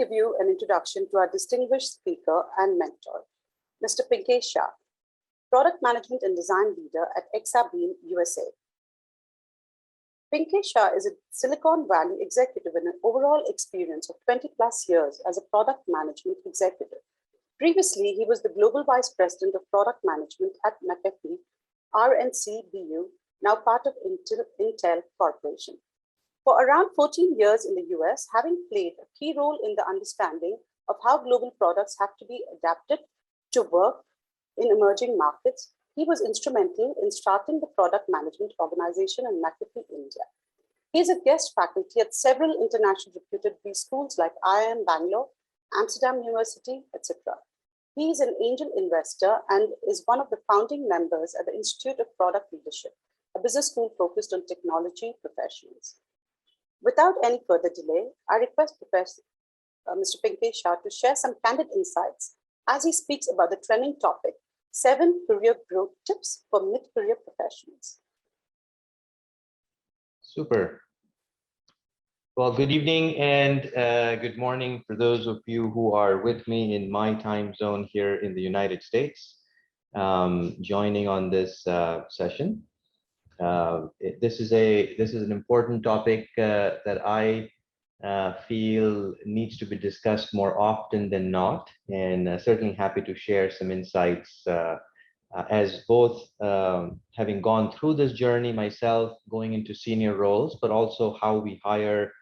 give you an introduction to our distinguished speaker and mentor, Mr. Pinkesh Shah, Product Management and Design Leader at Exabeam, USA. Pinkesh Shah is a Silicon Valley executive with an overall experience of 20+ years as a product management executive. Previously, he was the Global Vice President of Product Management at McAfee, RNC BU, now part of Intel Corporation. For around 14 years in the US, having played a key role in the understanding of how global products have to be adapted to work in emerging markets, he was instrumental in starting the product management organization in McAfee, India. He is a guest faculty at several international reputed B schools like IIM Bangalore, Amsterdam University, etc. He is an angel investor and is one of the founding members at the Institute of Product Leadership, a business school focused on technology professionals. Without any further delay, I request Mr. Pinkesh Shah to share some candid insights as he speaks about the trending topic, 7 career growth tips for mid-career professionals. Super. Well, good evening and good morning for those of you who are with me in my time zone here in the United States, joining on this session. This is an important topic that I feel needs to be discussed more often than not, and certainly happy to share some insights as both having gone through this journey myself, going into senior roles, but also how we hire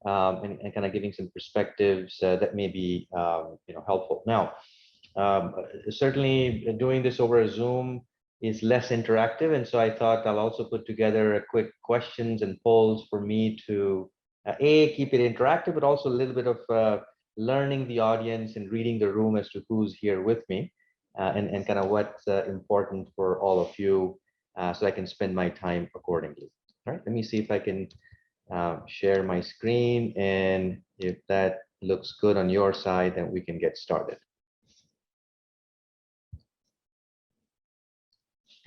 and kind of giving some perspectives that may be helpful. Now, certainly doing this over a Zoom is less interactive, and so I thought I'll also put together a quick questions and polls for me to keep it interactive, but also a little bit of learning the audience and reading the room as to who's here with me, and kind of what's important for all of you, so I can spend my time accordingly. All right, let me see if I can share my screen, and if that looks good on your side, then we can get started.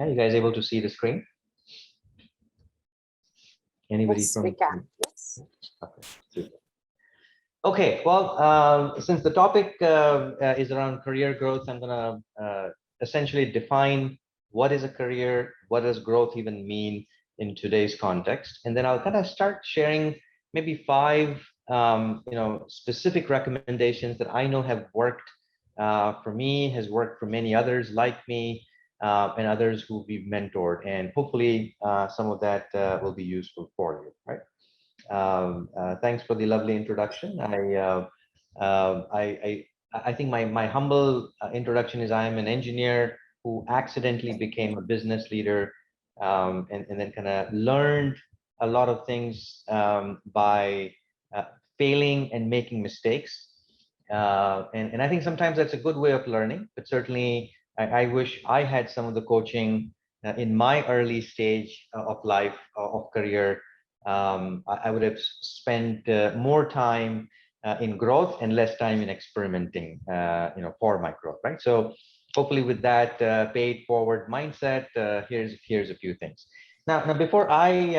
Are you guys able to see the screen? Anybody? Yes, from? we can. Yes. Okay, super. Okay, well, since the topic is around career growth, I'm going to essentially define what is a career, what does growth even mean in today's context, and then I'll kind of start sharing maybe 5 specific recommendations that I know have worked for me, has worked for many others like me, and others who we've mentored, and hopefully some of that will be useful for you, right? Thanks for the lovely introduction. I think my humble introduction is I am an engineer who accidentally became a business leader, and then kind of learned a lot of things by failing and making mistakes. And I think sometimes that's a good way of learning, but certainly I wish I had some of the coaching in my early stage of life, of career. I would have spent more time in growth and less time in experimenting, for my growth, right? So hopefully with that paid forward mindset, here's a few things. Now before I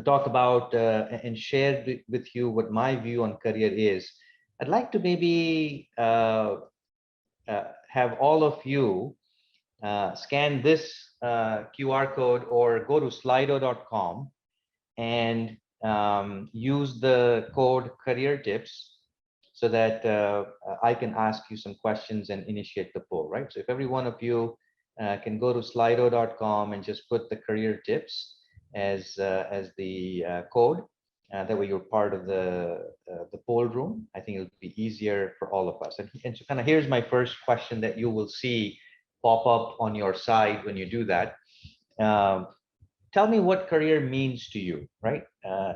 talk about and share with you what my view on career is, I'd like to maybe have all of you scan this QR code or go to slido.com and use the code career tips so that I can ask you some questions and initiate the poll, right? So if every one of you can go to slido.com and just put the career tips as the code, that way you're part of the poll room. I think it'll be easier for all of us. And so kind of here's my first question that you will see pop up on your side when you do that. Tell me what career means to you, right?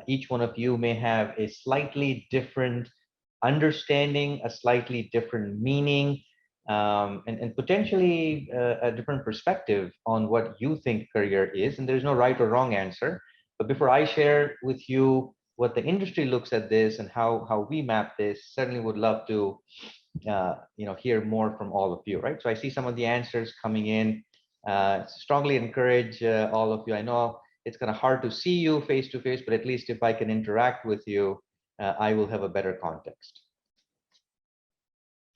Each one of you may have a slightly different understanding, a slightly different meaning, and potentially a different perspective on what you think career is. And there's no right or wrong answer. But before I share with you what the industry looks at this and how we map this, certainly would love to hear more from all of you, right? So I see some of the answers coming in. Strongly encourage all of you. I know it's kind of hard to see you face to face, but at least if I can interact with you, I will have a better context.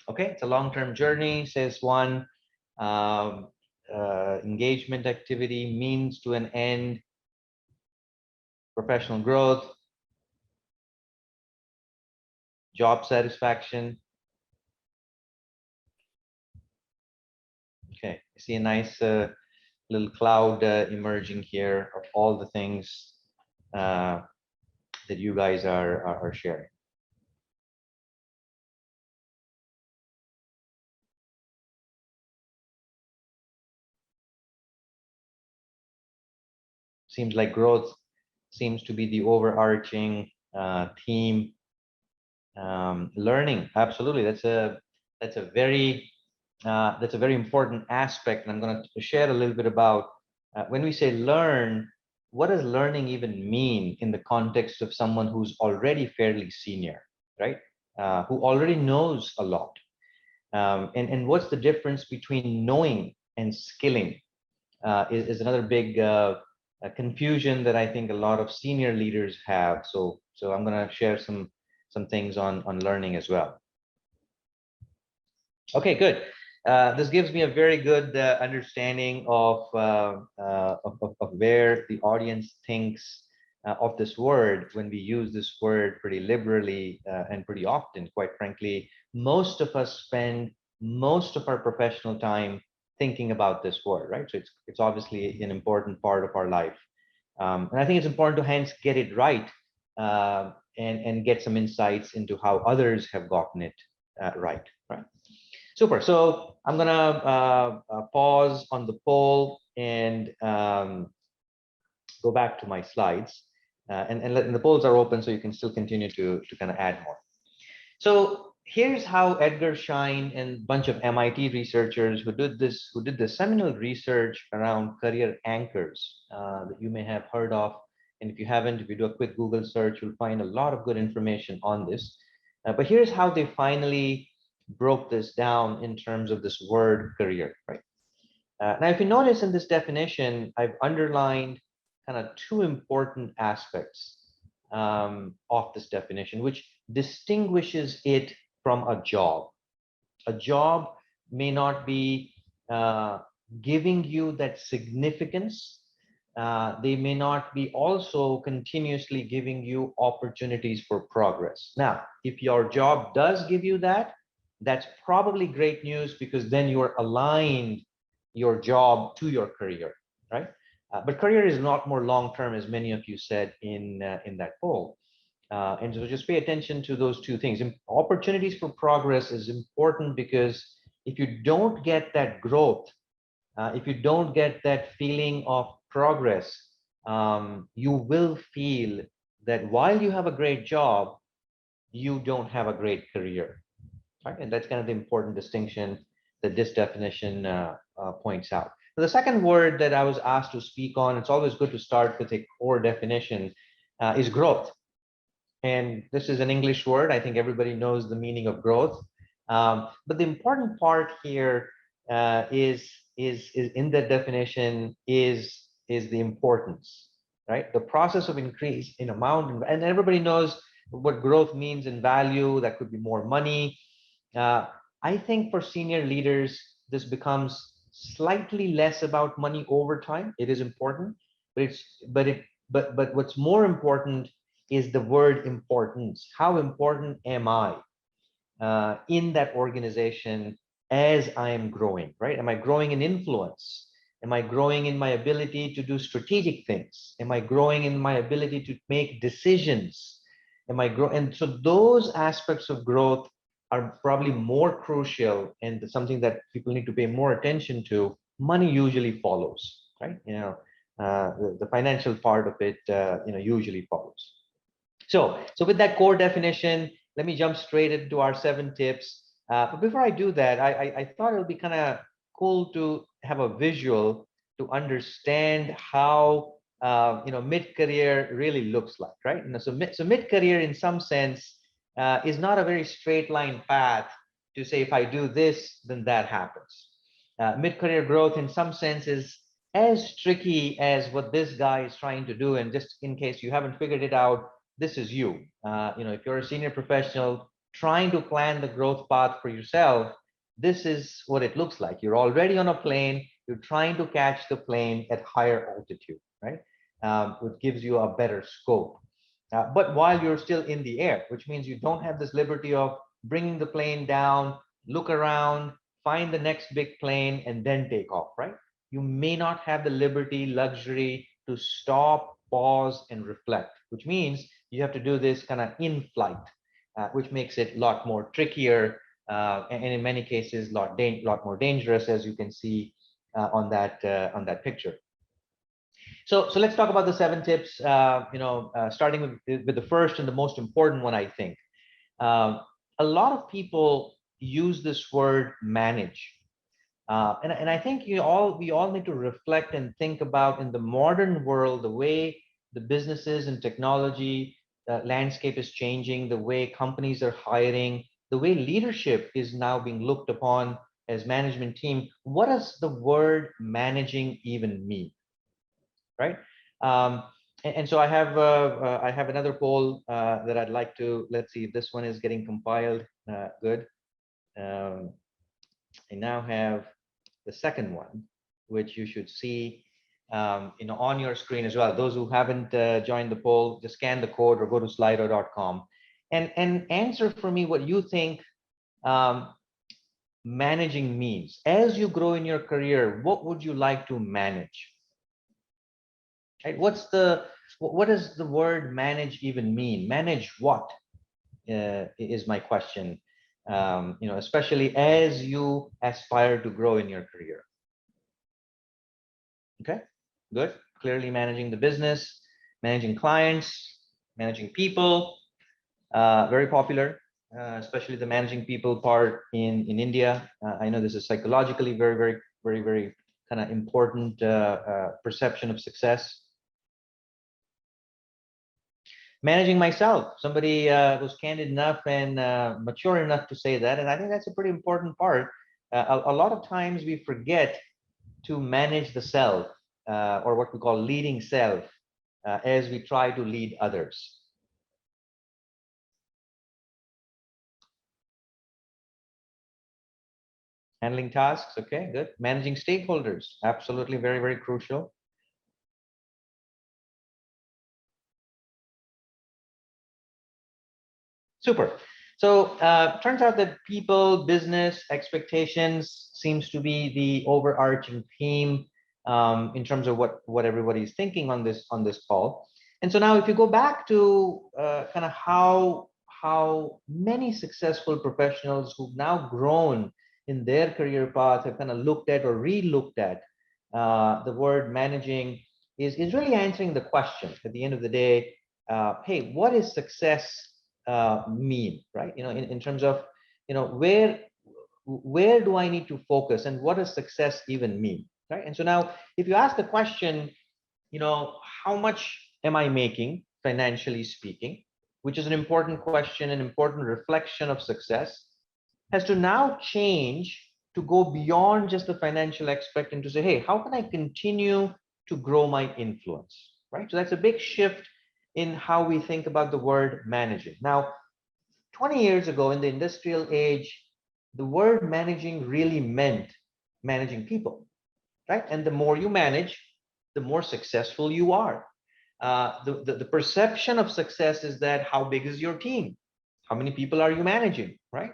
Okay, it's a long-term journey, says one. Um, Engagement activity, means to an end, professional growth, job satisfaction. Okay, I see a nice little cloud emerging here of all the things that you guys are sharing. Seems like growth seems to be the overarching theme. Learning, absolutely. That's a very important aspect, and I'm going to share a little bit about when we say learn. What does learning even mean in the context of someone who's already fairly senior, right? Who already knows a lot, and what's the difference between knowing and skilling is another big confusion that I think a lot of senior leaders have. So I'm going to share some things on learning as well. Okay, good. This gives me a very good understanding of where the audience thinks of this word when we use this word pretty liberally and pretty often. Quite frankly, most of us spend most of our professional time thinking about this word, right? So it's obviously an important part of our life, and I think it's important to hence get it right and get some insights into how others have gotten it right. Right. Super. So I'm gonna pause on the poll and go back to my slides, and the polls are open, so you can still continue to kind of add more. So here's how Edgar Schein and a bunch of MIT researchers who did this seminal research around career anchors that you may have heard of. And if you haven't, if you do a quick Google search, you'll find a lot of good information on this. But here's how they finally broke this down in terms of this word career, right? Now, if you notice in this definition, I've underlined kind of two important aspects of this definition, which distinguishes it from a job. A job may not be giving you that significance. They may not be also continuously giving you opportunities for progress. Now, if your job does give you that, that's probably great news, because then you are aligned your job to your career, right? But career is not more long-term, as many of you said in that poll. And so just pay attention to those two things. Opportunities for progress is important, because if you don't get that growth, if you don't get that feeling of progress, you will feel that while you have a great job, you don't have a great career, right? And that's kind of the important distinction that this definition points out. The second word that I was asked to speak on, it's always good to start with a core definition, is growth. And this is an English word. I think everybody knows the meaning of growth. But the important part here is in the definition is the importance, right? The process of increase in amount, and everybody knows what growth means in value. That could be more money. I think for senior leaders, this becomes slightly less about money over time. It is important, but what's more important is the word importance. How important am I in that organization as I am growing, right? Am I growing in influence? Am I growing in my ability to do strategic things? Am I growing in my ability to make decisions? Am I growing? And so those aspects of growth are probably more crucial and something that people need to pay more attention to. Money usually follows, right? The financial part of it, usually follows. So with that core definition, let me jump straight into our 7 tips. But before I do that, I thought it would be kind of cool to have a visual to understand how mid-career really looks like, right? So mid-career in some sense is not a very straight line path to say, if I do this, then that happens. Mid-career growth in some sense is as tricky as what this guy is trying to do. And just in case you haven't figured it out, this is you. If you're a senior professional trying to plan the growth path for yourself, this is what it looks like. You're already on a plane. You're trying to catch the plane at higher altitude, right? Which gives you a better scope. But while you're still in the air, which means you don't have this liberty of bringing the plane down, look around, find the next big plane, and then take off, right? You may not have the liberty, luxury to stop, pause, and reflect, which means you have to do this kind of in flight, which makes it a lot more trickier, and in many cases, lot more dangerous, as you can see on that picture. So let's talk about the 7 tips. Starting with the first and the most important one, I think. A lot of people use this word manage. And I think we all need to reflect and think about, in the modern world, the way the businesses and technology landscape is changing, the way companies are hiring, the way leadership is now being looked upon as management team. What does the word managing even mean, right? And so I have another poll that I'd like to, let's see if this one is getting compiled. Good. I now have the second one, which you should see on your screen as well. Those who haven't joined the poll, just scan the code or go to slido.com and answer for me what you think managing means. As you grow in your career, what would you like to manage? Right? What does the word manage even mean? Manage what is my question. Especially as you aspire to grow in your career. Okay, good. Clearly managing the business, managing clients, managing people, very popular, especially the managing people part in India. I know this is psychologically very kind of important perception of success. Managing myself, somebody was candid enough and mature enough to say that, and I think that's a pretty important part. A lot of times we forget to manage the self, or what we call leading self, as we try to lead others. Handling tasks, okay, good. Managing stakeholders, absolutely very crucial. Super. So turns out that people, business, expectations seems to be the overarching theme in terms of what everybody's thinking on this call. And so now, if you go back to kind of how many successful professionals who've now grown in their career path have kind of looked at or re-looked at the word managing, is really answering the question at the end of the day. Hey, what is success mean, right? In terms of, where do I need to focus, and what does success even mean, right? And so now, if you ask the question, how much am I making financially speaking, which is an important question, an important reflection of success, has to now change to go beyond just the financial aspect and to say, hey, how can I continue to grow my influence, right? So that's a big shift in how we think about the word managing. Now, 20 years ago in the industrial age, the word managing really meant managing people, right? And the more you manage, the more successful you are. The perception of success is that how big is your team? How many people are you managing, right?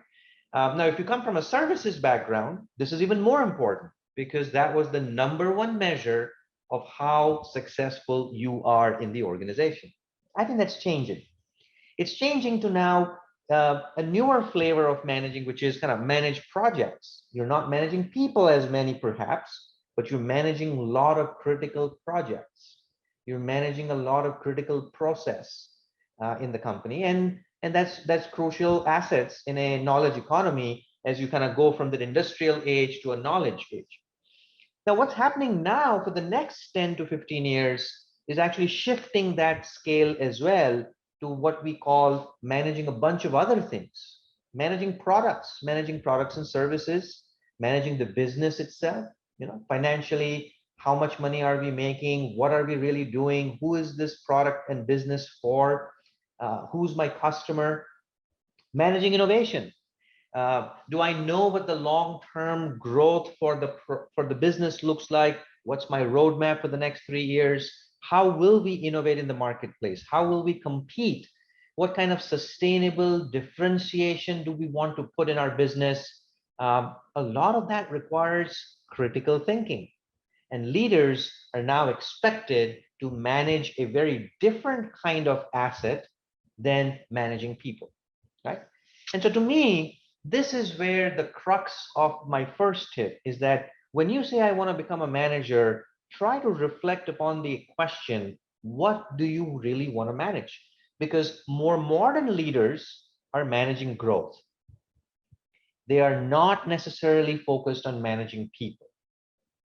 Now, if you come from a services background, this is even more important, because that was the #1 measure of how successful you are in the organization. I think that's changing. It's changing to now a newer flavor of managing, which is kind of manage projects. You're not managing people as many, perhaps, but you're managing a lot of critical projects. You're managing a lot of critical process in the company, and that's crucial assets in a knowledge economy as you kind of go from the industrial age to a knowledge age. Now, what's happening now for the next 10 to 15 years is actually shifting that scale as well to what we call managing a bunch of other things. Managing products and services, managing the business itself, financially, how much money are we making? What are we really doing? Who is this product and business for? Who's my customer? Managing innovation. Do I know what the long-term growth for the business looks like? What's my roadmap for the next 3 years? How will we innovate in the marketplace? How will we compete? What kind of sustainable differentiation do we want to put in our business? A lot of that requires critical thinking, and leaders are now expected to manage a very different kind of asset than managing people, right? And so to me, this is where the crux of my first tip is, that when you say I want to become a manager, try to reflect upon the question, what do you really want to manage? Because more modern leaders are managing growth. They are not necessarily focused on managing people,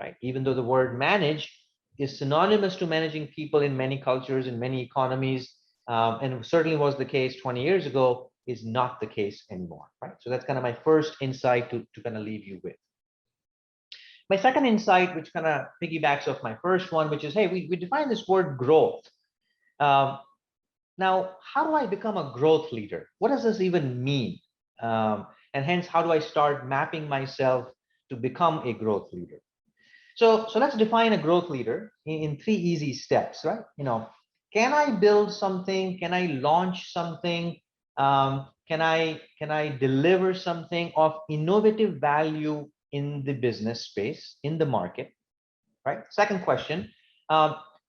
right? Even though the word manage is synonymous to managing people in many cultures, in many economies, and certainly was the case 20 years ago, is not the case anymore, right? So that's kind of my first insight to kind of leave you with. My second insight, which kind of piggybacks off my first one, which is, hey, we define this word growth. Now, how do I become a growth leader? What does this even mean? And hence, how do I start mapping myself to become a growth leader? So let's define a growth leader in 3 easy steps, right? Can I build something? Can I launch something? Can I deliver something of innovative value in the business space, in the market, right? Second question,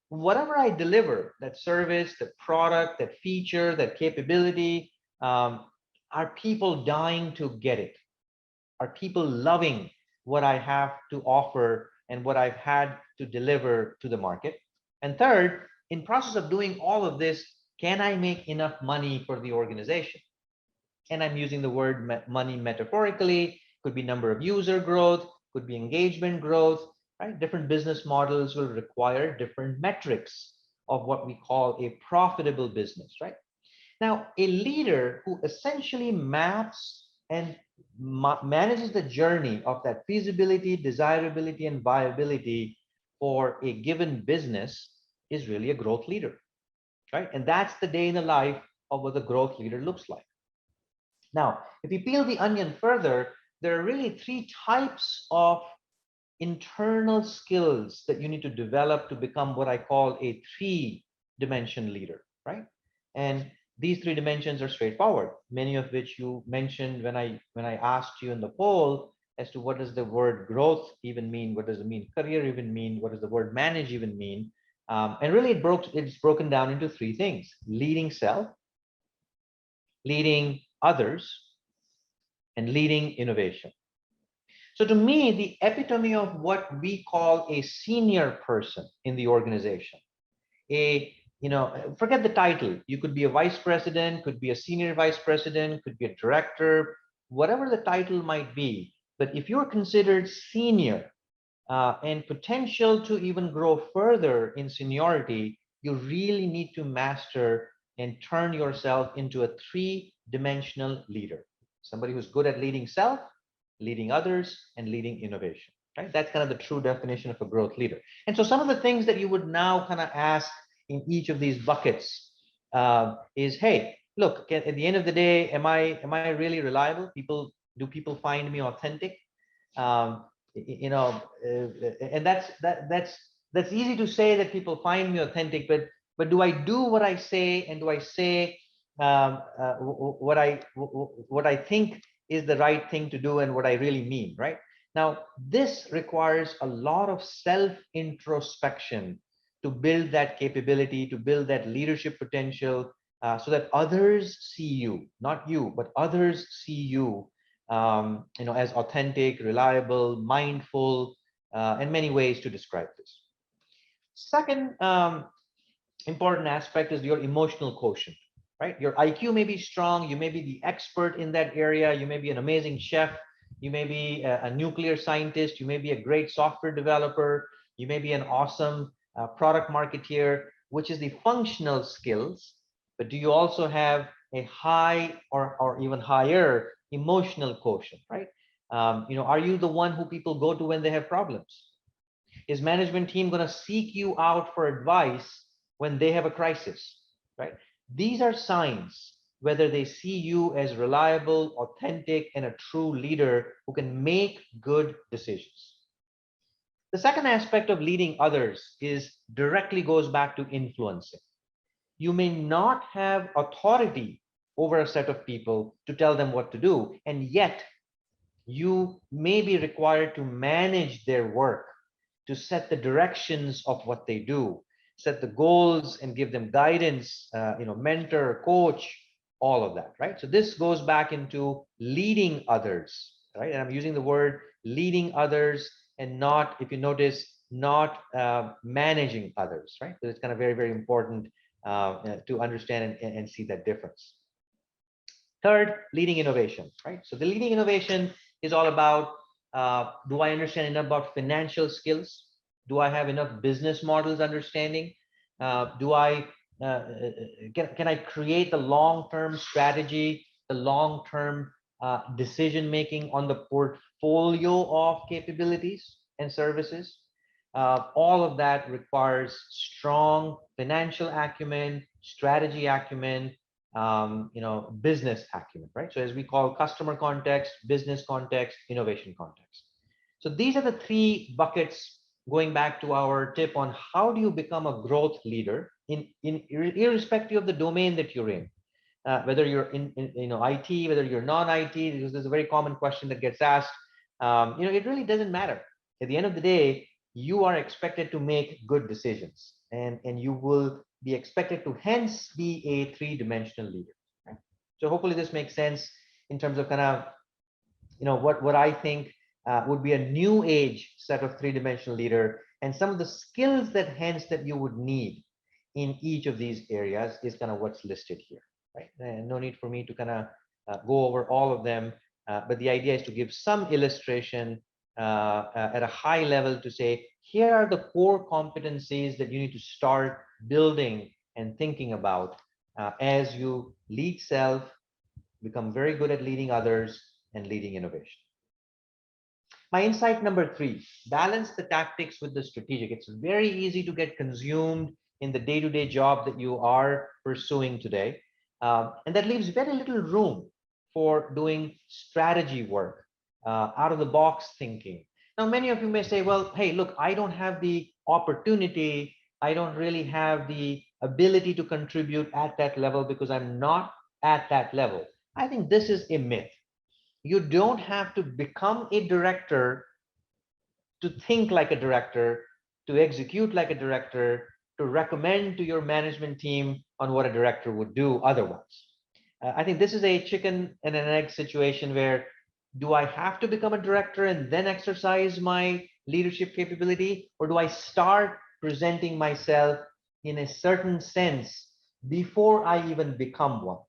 whatever I deliver, that service, that product, that feature, that capability, are people dying to get it? Are people loving what I have to offer and what I've had to deliver to the market? And third, in process of doing all of this, can I make enough money for the organization? And I'm using the word money metaphorically. Could be number of user growth, could be engagement growth, right? Different business models will require different metrics of what we call a profitable business, right? Now, a leader who essentially maps and manages the journey of that feasibility, desirability, and viability for a given business is really a growth leader, right? And that's the day in the life of what the growth leader looks like. Now, if you peel the onion further, there are really 3 types of internal skills that you need to develop to become what I call a 3-dimension leader, right? And these 3 dimensions are straightforward, many of which you mentioned when I asked you in the poll as to what does the word growth even mean, what does it mean career even mean, what does the word manage even mean, and really it's broken down into 3 things: leading self, leading others, and leading innovation. So to me, the epitome of what we call a senior person in the organization, forget the title. You could be a vice president, could be a senior vice president, could be a director, whatever the title might be. But if you're considered senior and potential to even grow further in seniority, you really need to master and turn yourself into a 3-dimensional leader. Somebody who's good at leading self, leading others, and leading innovation, right? That's kind of the true definition of a growth leader. And so some of the things that you would now kind of ask in each of these buckets is, hey, look, at the end of the day, am I really reliable? Do people find me authentic? And that's easy to say that people find me authentic, but do I do what I say, and do I say what I think is the right thing to do and what I really mean, right? Now, this requires a lot of self-introspection to build that capability, to build that leadership potential, so that others see you, not you, but others see you, as authentic, reliable, mindful, and many ways to describe this. Second important aspect is your emotional quotient, right? Your IQ may be strong, you may be the expert in that area, you may be an amazing chef, you may be a nuclear scientist, you may be a great software developer, you may be an awesome product marketeer, which is the functional skills, but do you also have a high or even higher emotional quotient, right? Are you the one who people go to when they have problems? Is management team going to seek you out for advice when they have a crisis, right? These are signs whether they see you as reliable, authentic, and a true leader who can make good decisions. The second aspect of leading others is directly goes back to influencing. You may not have authority over a set of people to tell them what to do, and yet you may be required to manage their work, to set the directions of what they do, set the goals and give them guidance, mentor, coach, all of that, right? So this goes back into leading others, right? And I'm using the word leading others and not, if you notice, not managing others, right? So it's kind of very, very important to understand and see that difference. Third, leading innovation, right? So the leading innovation is all about, do I understand enough about financial skills? Do I have enough business models understanding? Do I can I create the long-term strategy, the long-term decision making on the portfolio of capabilities and services? All of that requires strong financial acumen, strategy acumen, business acumen, right? So as we call customer context, business context, innovation context. So these are the three buckets, going back to our tip on how do you become a growth leader irrespective of the domain that you're in. Whether you're in IT, whether you're non-IT, because there's a very common question that gets asked. It really doesn't matter. At the end of the day, you are expected to make good decisions, and you will be expected to hence be a three-dimensional leader. Right? So hopefully this makes sense in terms of kind of what I think would be a new age set of three-dimensional leader, and some of the skills that you would need in each of these areas is kind of what's listed here, right? And no need for me to kind of go over all of them, but the idea is to give some illustration at a high level to say, here are the core competencies that you need to start building and thinking about as you lead self, become very good at leading others, and leading innovation. My insight number 3, balance the tactics with the strategic. It's very easy to get consumed in the day-to-day job that you are pursuing today. And that leaves very little room for doing strategy work, out of the box thinking. Now, many of you may say, well, hey, look, I don't have the opportunity. I don't really have the ability to contribute at that level because I'm not at that level. I think this is a myth. You don't have to become a director to think like a director, to execute like a director, to recommend to your management team on what a director would do otherwise. I think this is a chicken and an egg situation where, do I have to become a director and then exercise my leadership capability? Or do I start presenting myself in a certain sense before I even become one?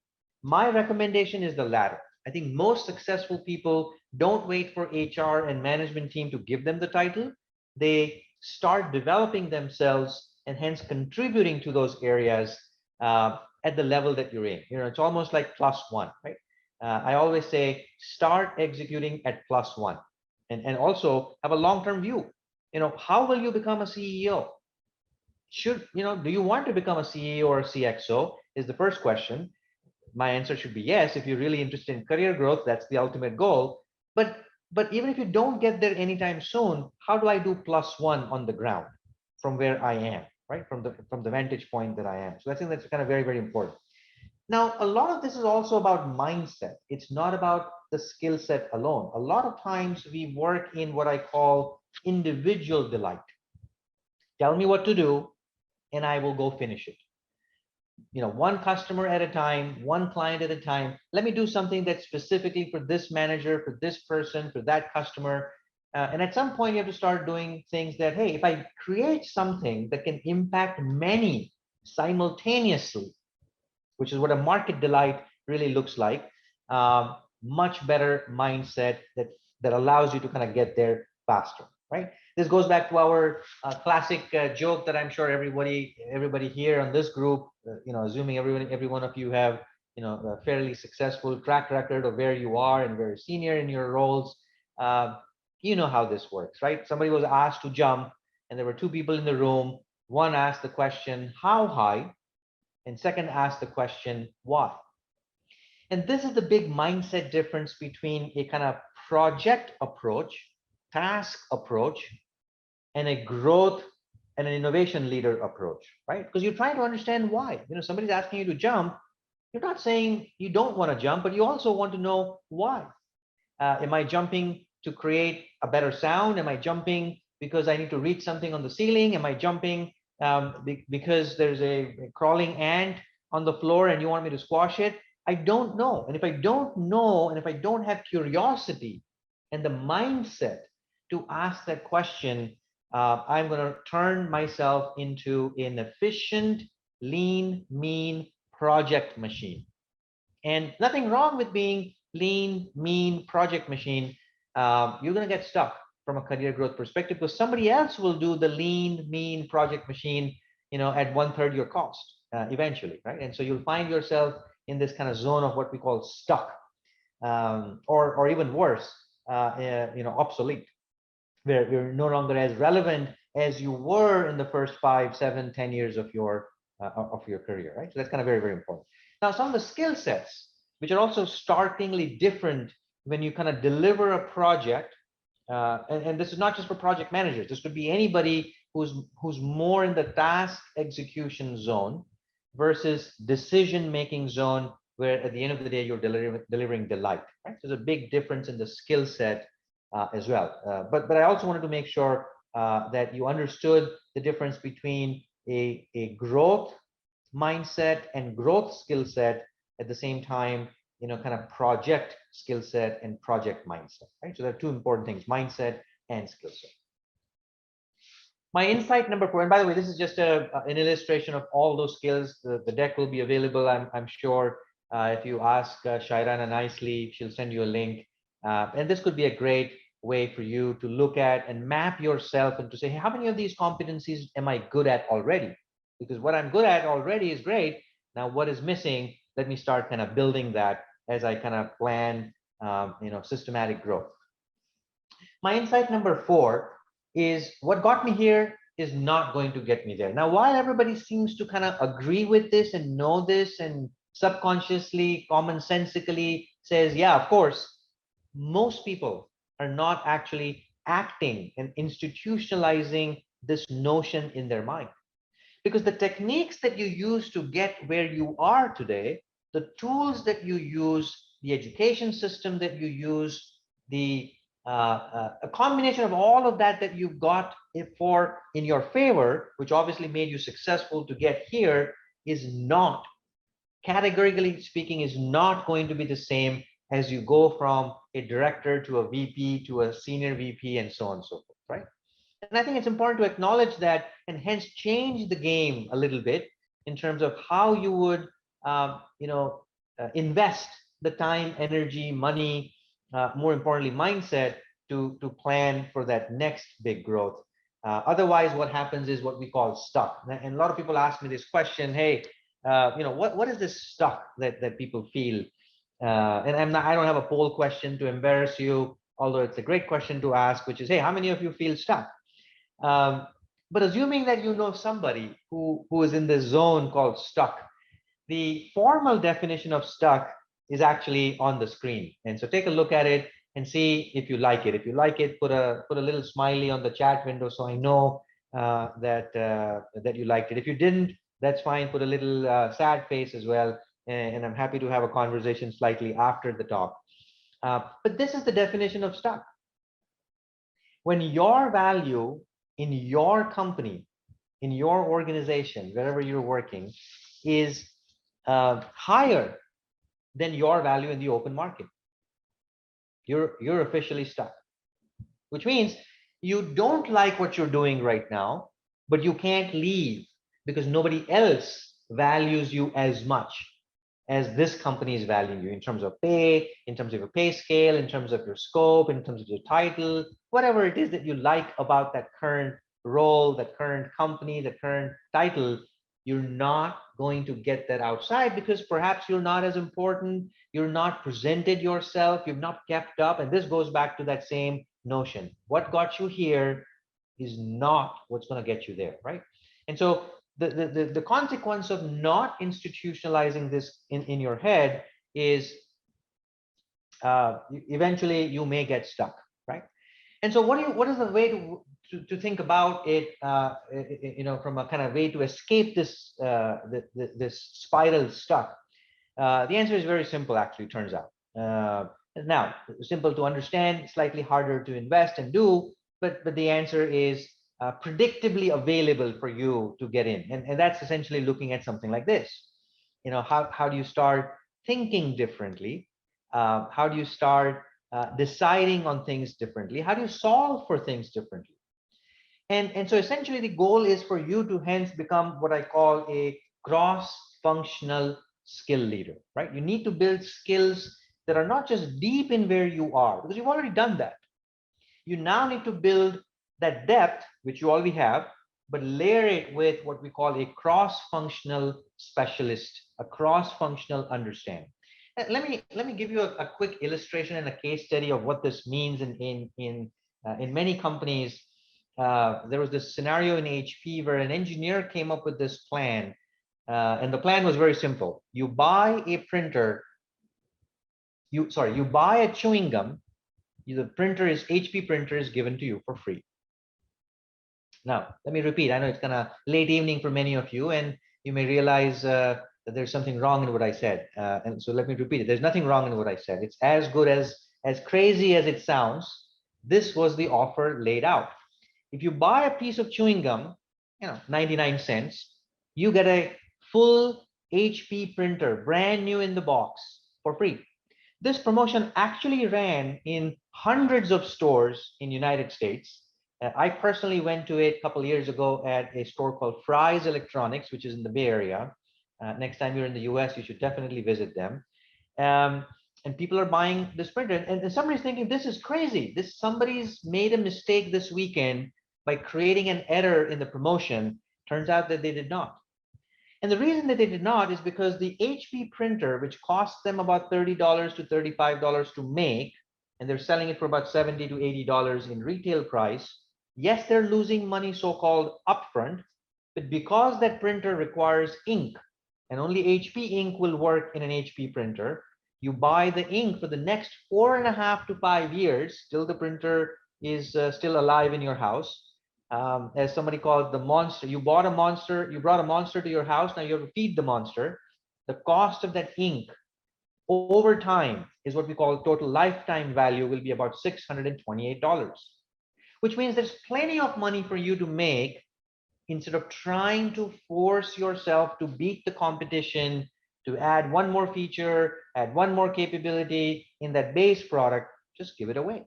My recommendation is the latter. I think most successful people don't wait for HR and management team to give them the title. They start developing themselves and hence contributing to those areas at the level that you're in. It's almost like +1, right? I always say, start executing at +1, and also have a long-term view. How will you become a CEO? Do you want to become a CEO or a CXO is the first question. My answer should be yes. If you're really interested in career growth, that's the ultimate goal. But even if you don't get there anytime soon, how do I do +1 on the ground from where I am, right? From the vantage point that I am. So I think that's kind of very, very important. Now, a lot of this is also about mindset. It's not about the skill set alone. A lot of times we work in what I call individual delight. Tell me what to do, and I will go finish it. One customer at a time, one client at a time. Let me do something that's specifically for this manager, for this person, for that customer. And at some point, you have to start doing things that, hey, if I create something that can impact many simultaneously, which is what a market delight really looks like, much better mindset that allows you to kind of get there faster, right? This goes back to our classic joke that I'm sure everybody here on this group, assuming every one of you have, a fairly successful track record of where you are and very senior in your roles. You know how this works, right? Somebody was asked to jump, and there were two people in the room. One asked the question, how high? And second, ask the question, why? And this is the big mindset difference between a kind of project approach, task approach, and a growth and an innovation leader approach, right? Because you're trying to understand why. Somebody's asking you to jump. You're not saying you don't want to jump, but you also want to know why. Am I jumping to create a better sound? Am I jumping because I need to reach something on the ceiling? Am I jumping because there's a crawling ant on the floor and you want me to squash it? I don't know. And if I don't know, and if I don't have curiosity and the mindset to ask that question, I'm going to turn myself into an efficient, lean, mean project machine. And nothing wrong with being lean, mean project machine. You're going to get stuck from a career growth perspective because somebody else will do the lean, mean project machine, at 1/3 your cost eventually, right? And so you'll find yourself in this kind of zone of what we call stuck, or even worse, obsolete, where you're no longer as relevant as you were in the first 5, 7, 10 years of your career, right? So that's kind of very, very important. Now, some of the skill sets, which are also starkly different when you kind of deliver a project, and this is not just for project managers. This could be anybody who's more in the task execution zone versus decision-making zone, where at the end of the day you're delivering delight. Right? So there's a big difference in the skill set as well. But I also wanted to make sure that you understood the difference between a growth mindset and growth skill set at the same time, kind of project skill set and project mindset, right? So there are two important things, mindset and skill set. My insight number 4, and by the way, this is just an illustration of all those skills. The deck will be available, I'm sure. If you ask Shairana nicely, she'll send you a link. And this could be a great way for you to look at and map yourself and to say, hey, how many of these competencies am I good at already? Because what I'm good at already is great. Now, what is missing? Let me start kind of building that as I kind of plan, systematic growth. My insight number 4 is what got me here is not going to get me there. Now, while everybody seems to kind of agree with this and know this and subconsciously, commonsensically says, yeah, of course, most people are not actually acting and institutionalizing this notion in their mind. Because the techniques that you use to get where you are today, the tools that you use, the education system that you use, a combination of all of that you've got in your favor, which obviously made you successful to get here, is not, categorically speaking, is not going to be the same as you go from a director to a VP to a senior VP and so on and so forth, right? And I think it's important to acknowledge that and hence change the game a little bit in terms of how you would, invest the time, energy, money, more importantly, mindset to plan for that next big growth. Otherwise, what happens is what we call stuck. And a lot of people ask me this question, hey, what is this stuck that people feel? And I don't have a poll question to embarrass you, although it's a great question to ask, which is, hey, how many of you feel stuck? But assuming that you know somebody who is in this zone called stuck, the formal definition of stuck is actually on the screen. And so take a look at it and see if you like it. If you like it, put a little smiley on the chat window so I know that you liked it. If you didn't, that's fine. Put a little sad face as well. And I'm happy to have a conversation slightly after the talk. But this is the definition of stuck. When your value in your company, in your organization, wherever you're working, is higher than your value in the open market, you're officially stuck. Which means you don't like what you're doing right now, but you can't leave because nobody else values you as much as this company is valuing you in terms of pay, in terms of your pay scale, in terms of your scope, in terms of your title, whatever it is that you like about that current role, that current company, that current title. You're not going to get that outside because perhaps you're not as important, you're not presented yourself, you've not kept up. And this goes back to that same notion. What got you here is not what's going to get you there, right? And so the consequence of not institutionalizing this in your head is eventually you may get stuck, right? And so what is the way to think about it, from a kind of way to escape this this spiral stuck? The answer is very simple, actually, turns out. Now, simple to understand, slightly harder to invest and do, but the answer is predictably available for you to get in. And that's essentially looking at something like this. How do you start thinking differently? How do you start deciding on things differently? How do you solve for things differently? And so essentially the goal is for you to hence become what I call a cross-functional skill leader, right? You need to build skills that are not just deep in where you are, because you've already done that. You now need to build that depth, which you already have, but layer it with what we call a cross-functional specialist, a cross-functional understanding. And let me give you a quick illustration and a case study of what this means in many companies. There was this scenario in HP where an engineer came up with this plan, and the plan was very simple. You buy a printer, you buy a chewing gum, the HP printer is given to you for free. Now, let me repeat. I know it's kind of late evening for many of you, and you may realize that there's something wrong in what I said. And so let me repeat it. There's nothing wrong in what I said. It's as good as crazy as it sounds. This was the offer laid out. If you buy a piece of chewing gum, 99 cents, you get a full HP printer, brand new in the box, for free. This promotion actually ran in hundreds of stores in the United States. I personally went to it a couple of years ago at a store called Fry's Electronics, which is in the Bay Area. Next time you're in the US, you should definitely visit them. And people are buying this printer. And somebody's thinking, this is crazy. Somebody's made a mistake this weekend by creating an error in the promotion. Turns out that they did not. And the reason that they did not is because the HP printer, which costs them about $30 to $35 to make, and they're selling it for about $70 to $80 in retail price. Yes, they're losing money so-called upfront, but because that printer requires ink, and only HP ink will work in an HP printer, you buy the ink for the next 4.5 to 5 years till the printer is still alive in your house. As somebody called it, the monster. You brought a monster to your house. Now you have to feed the monster. The cost of that ink over time is what we call total lifetime value, will be about $628, which means there's plenty of money for you to make instead of trying to force yourself to beat the competition, to add one more feature, add one more capability in that base product. Just give it away.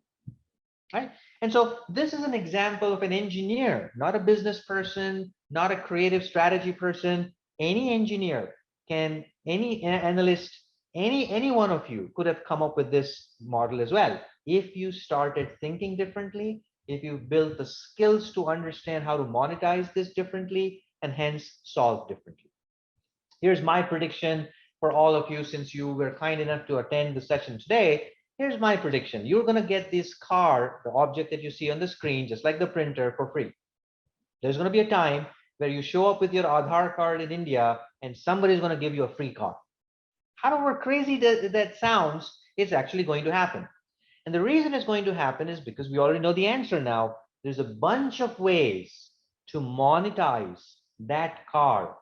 Right? And so this is an example of an engineer, not a business person, not a creative strategy person. Any engineer can, any analyst, any one of you could have come up with this model as well. If you started thinking differently, if you built the skills to understand how to monetize this differently, and hence solve differently. Here's my prediction for all of you, since you were kind enough to attend the session today. Here's my prediction. You're going to get this car, the object that you see on the screen, just like the printer, for free. There's going to be a time where you show up with your Aadhaar card in India and somebody's going to give you a free car. However crazy that sounds, it's actually going to happen. And the reason it's going to happen is because we already know the answer now. There's a bunch of ways to monetize that car.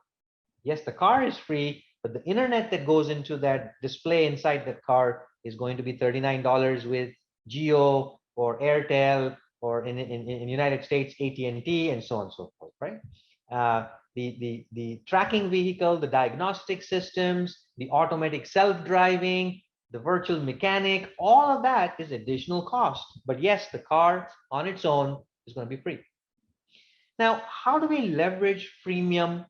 Yes, the car is free, but the internet that goes into that display inside that car is going to be $39 with Geo or Airtel, or in United States, AT&T, and so on and so forth, right? The tracking vehicle, the diagnostic systems, the automatic self-driving, the virtual mechanic, all of that is additional cost. But yes, the car on its own is going to be free. Now, how do we leverage freemium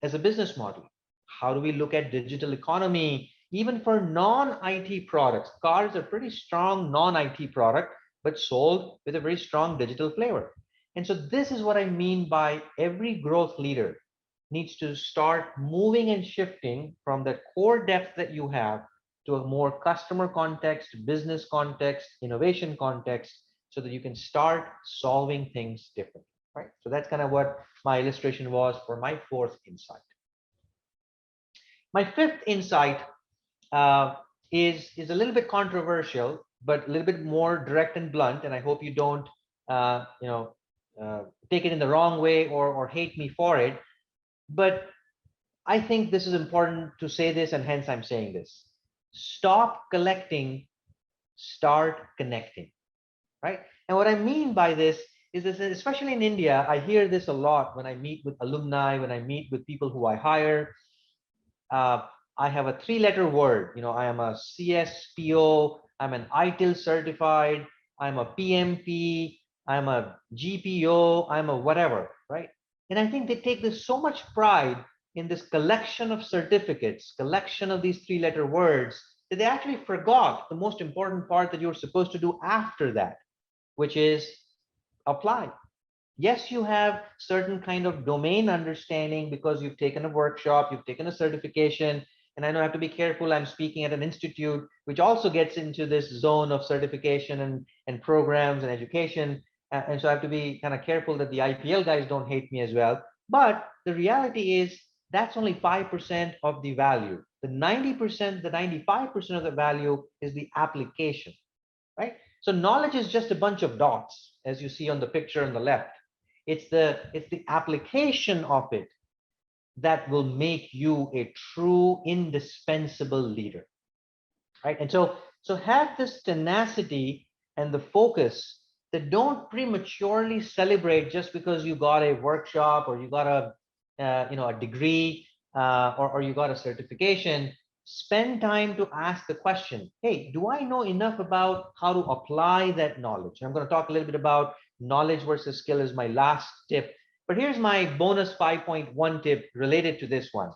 as a business model? How do we look at digital economy, even for non-IT products? Car is a pretty strong non-IT product, but sold with a very strong digital flavor. And so this is what I mean by every growth leader needs to start moving and shifting from the core depth that you have to a more customer context, business context, innovation context, so that you can start solving things differently. right? So that's kind of what my illustration was for my fourth insight. My fifth insight is a little bit controversial, but a little bit more direct and blunt. And I hope you don't, take it in the wrong way or hate me for it. But I think this is important to say this, and hence I'm saying this. Stop collecting, start connecting, right? And what I mean by this is this, especially in India, I hear this a lot when I meet with alumni, when I meet with people who I hire. uh, I have a three-letter word. I am a CSPO, I'm an ITIL certified, I'm a PMP, I'm a GPO, I'm a whatever, right? And I think they take this so much pride in this collection of certificates, collection of these three-letter words, that they actually forgot the most important part that you're supposed to do after that, which is apply. Yes, you have certain kind of domain understanding because you've taken a workshop, you've taken a certification. And I know I have to be careful. I'm speaking at an institute, which also gets into this zone of certification and programs and education. And so I have to be kind of careful that the IPL guys don't hate me as well. But the reality is that's only 5% of the value. The 90%, the 95% of the value is the application, right? So knowledge is just a bunch of dots, as you see on the picture on the left. It's the application of it that will make you a true indispensable leader, right? And so have this tenacity and the focus that don't prematurely celebrate just because you got a workshop or you got a degree, or you got a certification. Spend time to ask the question, hey, do I know enough about how to apply that knowledge? I'm going to talk a little bit about knowledge versus skill as my last tip. But here's my bonus 5.1 tip related to this one.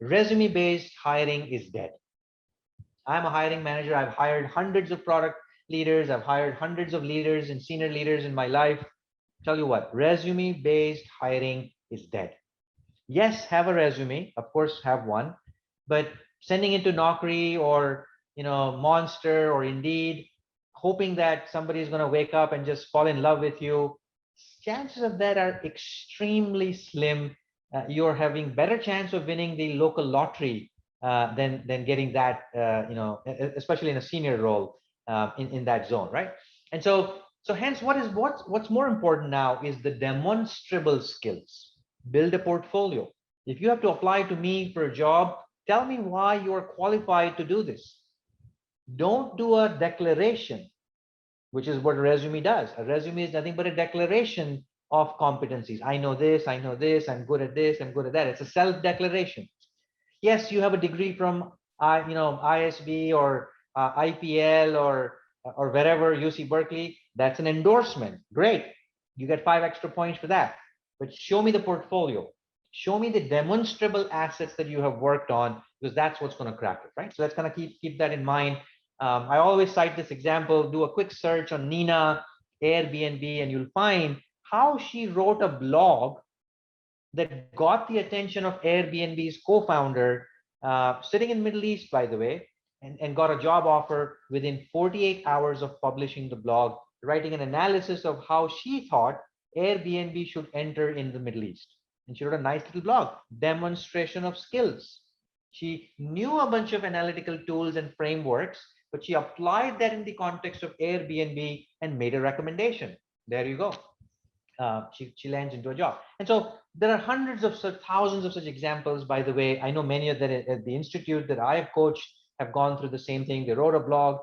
Resume based hiring is dead. I'm a hiring manager. I've hired hundreds of product leaders. I've hired hundreds of leaders and senior leaders in my life. Tell you what, resume based hiring is dead. Yes, have a resume, of course, have one, but sending it to Naukri or Monster or Indeed, hoping that somebody is going to wake up and just fall in love with you, chances of that are extremely slim. You're having better chance of winning the local lottery than getting that, especially in a senior role in that zone, right? And so hence, what's more important now is the demonstrable skills. Build a portfolio. If you have to apply to me for a job, tell me why you are qualified to do this. Don't do a declaration, which is what a resume does. A resume is nothing but a declaration of competencies. I know this, I'm good at this, I'm good at that. It's a self-declaration. Yes, you have a degree from ISB or IPL or wherever, UC Berkeley. That's an endorsement. Great. You get 5 extra points for that. But show me the portfolio. Show me the demonstrable assets that you have worked on, because that's what's going to crack it, right? So let's kind of keep that in mind. I always cite this example. Do a quick search on Nina Airbnb, and you'll find how she wrote a blog that got the attention of Airbnb's co-founder, sitting in Middle East, by the way, and got a job offer within 48 hours of publishing the blog, writing an analysis of how she thought Airbnb should enter in the Middle East. And she wrote a nice little blog, demonstration of skills. She knew a bunch of analytical tools and frameworks, but she applied that in the context of Airbnb and made a recommendation. There you go. She lands into a job. And so there are hundreds of thousands of such examples, by the way. I know many of that at the institute that I have coached have gone through the same thing. They wrote a blog,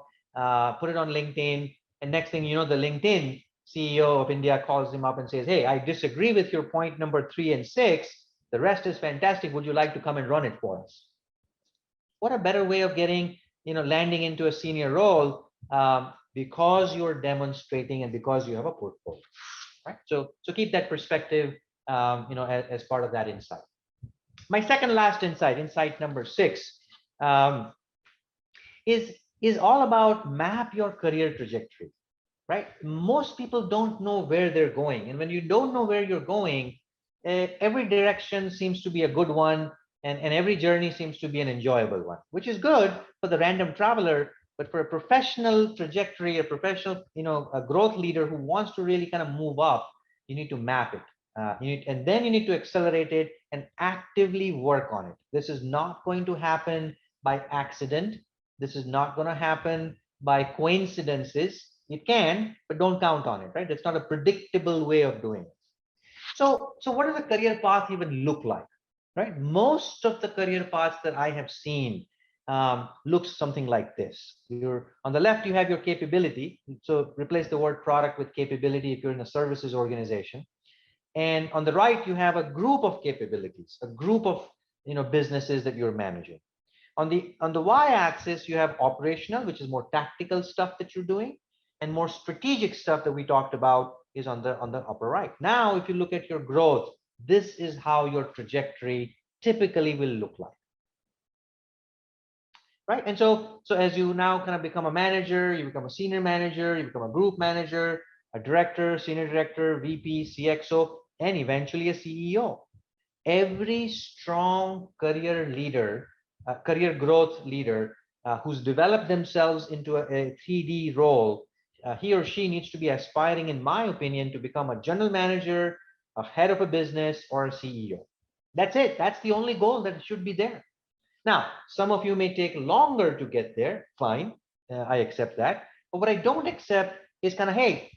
put it on LinkedIn, and next thing you know, the LinkedIn CEO of India calls him up and says, hey, I disagree with your point number 3 and 6. The rest is fantastic. Would you like to come and run it for us? What a better way of getting, landing into a senior role, because you're demonstrating and because you have a portfolio, right? So keep that perspective, as part of that insight. My second last insight number 6, is all about map your career trajectory, right? Most people don't know where they're going. And when you don't know where you're going, every direction seems to be a good one. And every journey seems to be an enjoyable one, which is good for the random traveler. But for a professional trajectory, a professional, a growth leader who wants to really kind of move up, you need to map it. And then you need to accelerate it and actively work on it. This is not going to happen by accident. This is not going to happen by coincidences. It can, but don't count on it, right? It's not a predictable way of doing it. So what does a career path even look like, right? Most of the career paths that I have seen looks something like this. You're on the left, you have your capability. So replace the word product with capability if you're in a services organization. And on the right, you have a group of capabilities, a group of businesses that you're managing. On the y-axis, you have operational, which is more tactical stuff that you're doing, and more strategic stuff that we talked about is on the upper right. Now, if you look at your growth, this is how your trajectory typically will look like, right? And so as you now kind of become a manager, you become a senior manager, you become a group manager, a director, senior director, VP, CXO, and eventually a CEO. Every strong career leader, career growth leader who's developed themselves into a 3D role, he or she needs to be aspiring, in my opinion, to become a general manager, a head of a business, or a CEO. That's it. That's the only goal that should be there. Now, some of you may take longer to get there. Fine. I accept that. But what I don't accept is kind of, hey,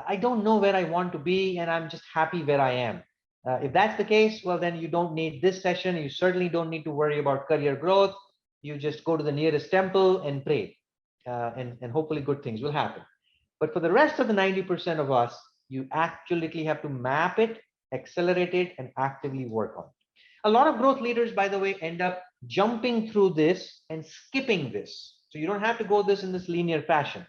I don't know where I want to be and I'm just happy where I am. If that's the case, well, then you don't need this session. You certainly don't need to worry about career growth. You just go to the nearest temple and pray, and hopefully good things will happen. But for the rest of the 90% of us, you actually have to map it, accelerate it, and actively work on it. A lot of growth leaders, by the way, end up jumping through this and skipping this. So you don't have to go this in this linear fashion.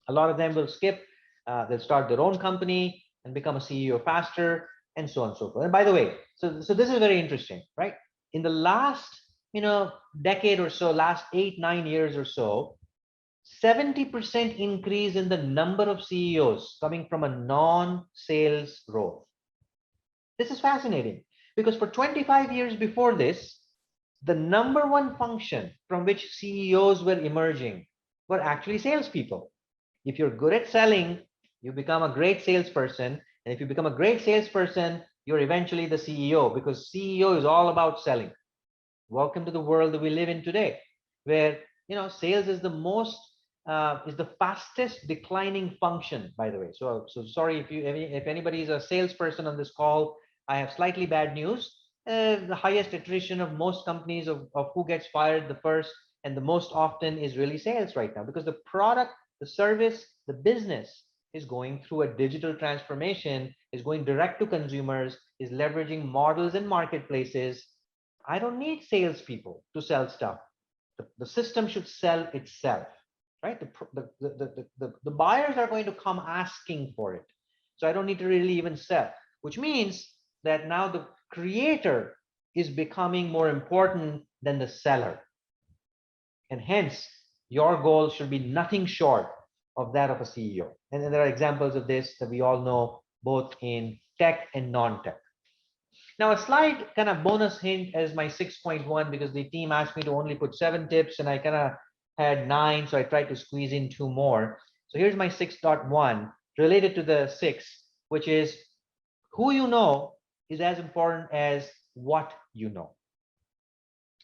A lot of them will skip. They'll start their own company and become a CEO faster, and so on and so forth. And by the way, so this is very interesting, right? In the last decade or so, last 8-9 years or so, 70% increase in the number of CEOs coming from a non-sales role. This is fascinating because for 25 years before this, the number one function from which CEOs were emerging were actually salespeople. If you're good at selling, you become a great salesperson. And if you become a great salesperson, you're eventually the CEO, because CEO is all about selling. Welcome to the world that we live in today, where sales is the fastest declining function, by the way. So sorry if anybody is a salesperson on this call, I have slightly bad news. The highest attrition of most companies of who gets fired the first and the most often is really sales right now, because the product, the service, the business is going through a digital transformation, is going direct to consumers, is leveraging models and marketplaces. I don't need salespeople to sell stuff. The system should sell itself, right? The buyers are going to come asking for it. So I don't need to really even sell, which means that now the creator is becoming more important than the seller. And hence, your goal should be nothing short of that of a CEO. And then there are examples of this that we all know, both in tech and non-tech. Now, a slide kind of bonus hint as my 6.1, because the team asked me to only put 7 tips and I kind of had 9, so I tried to squeeze in 2 more. So here's my 6.1 related to the 6, which is who you know is as important as what you know.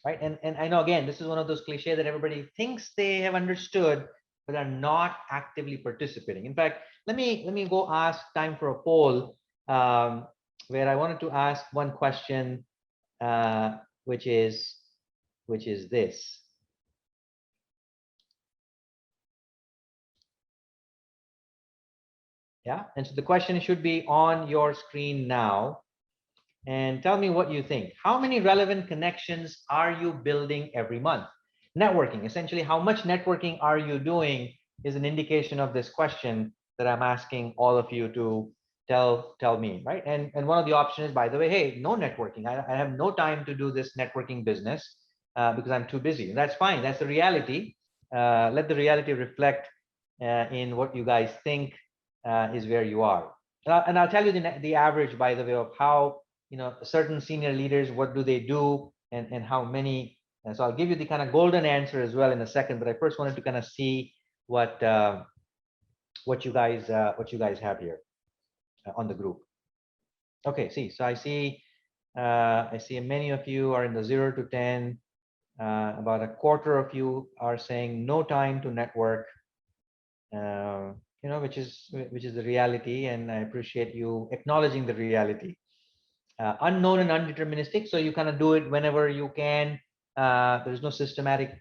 Right? And I know, again, this is one of those cliches that everybody thinks they have understood, but are not actively participating. In fact, let me go ask time for a poll, where I wanted to ask one question, which is this. Yeah, and so the question should be on your screen now. And tell me what you think. How many relevant connections are you building every month? Networking, essentially, how much networking are you doing is an indication of this question that I'm asking all of you to tell me, right? And one of the options is, by the way, hey, no networking. I have no time to do this networking business because I'm too busy. That's fine. That's the reality. Let the reality reflect in what you guys think is where you are. And I'll tell you the average, by the way, of how certain senior leaders, what do they do, and how many. And so I'll give you the kind of golden answer as well in a second, but I first wanted to kind of see what you guys have here on the group. Okay, see, so I see many of you are in the 0 to 10. About a quarter of you are saying no time to network. Which is the reality, and I appreciate you acknowledging the reality. Unknown and undeterministic, so you kind of do it whenever you can. There's no systematic,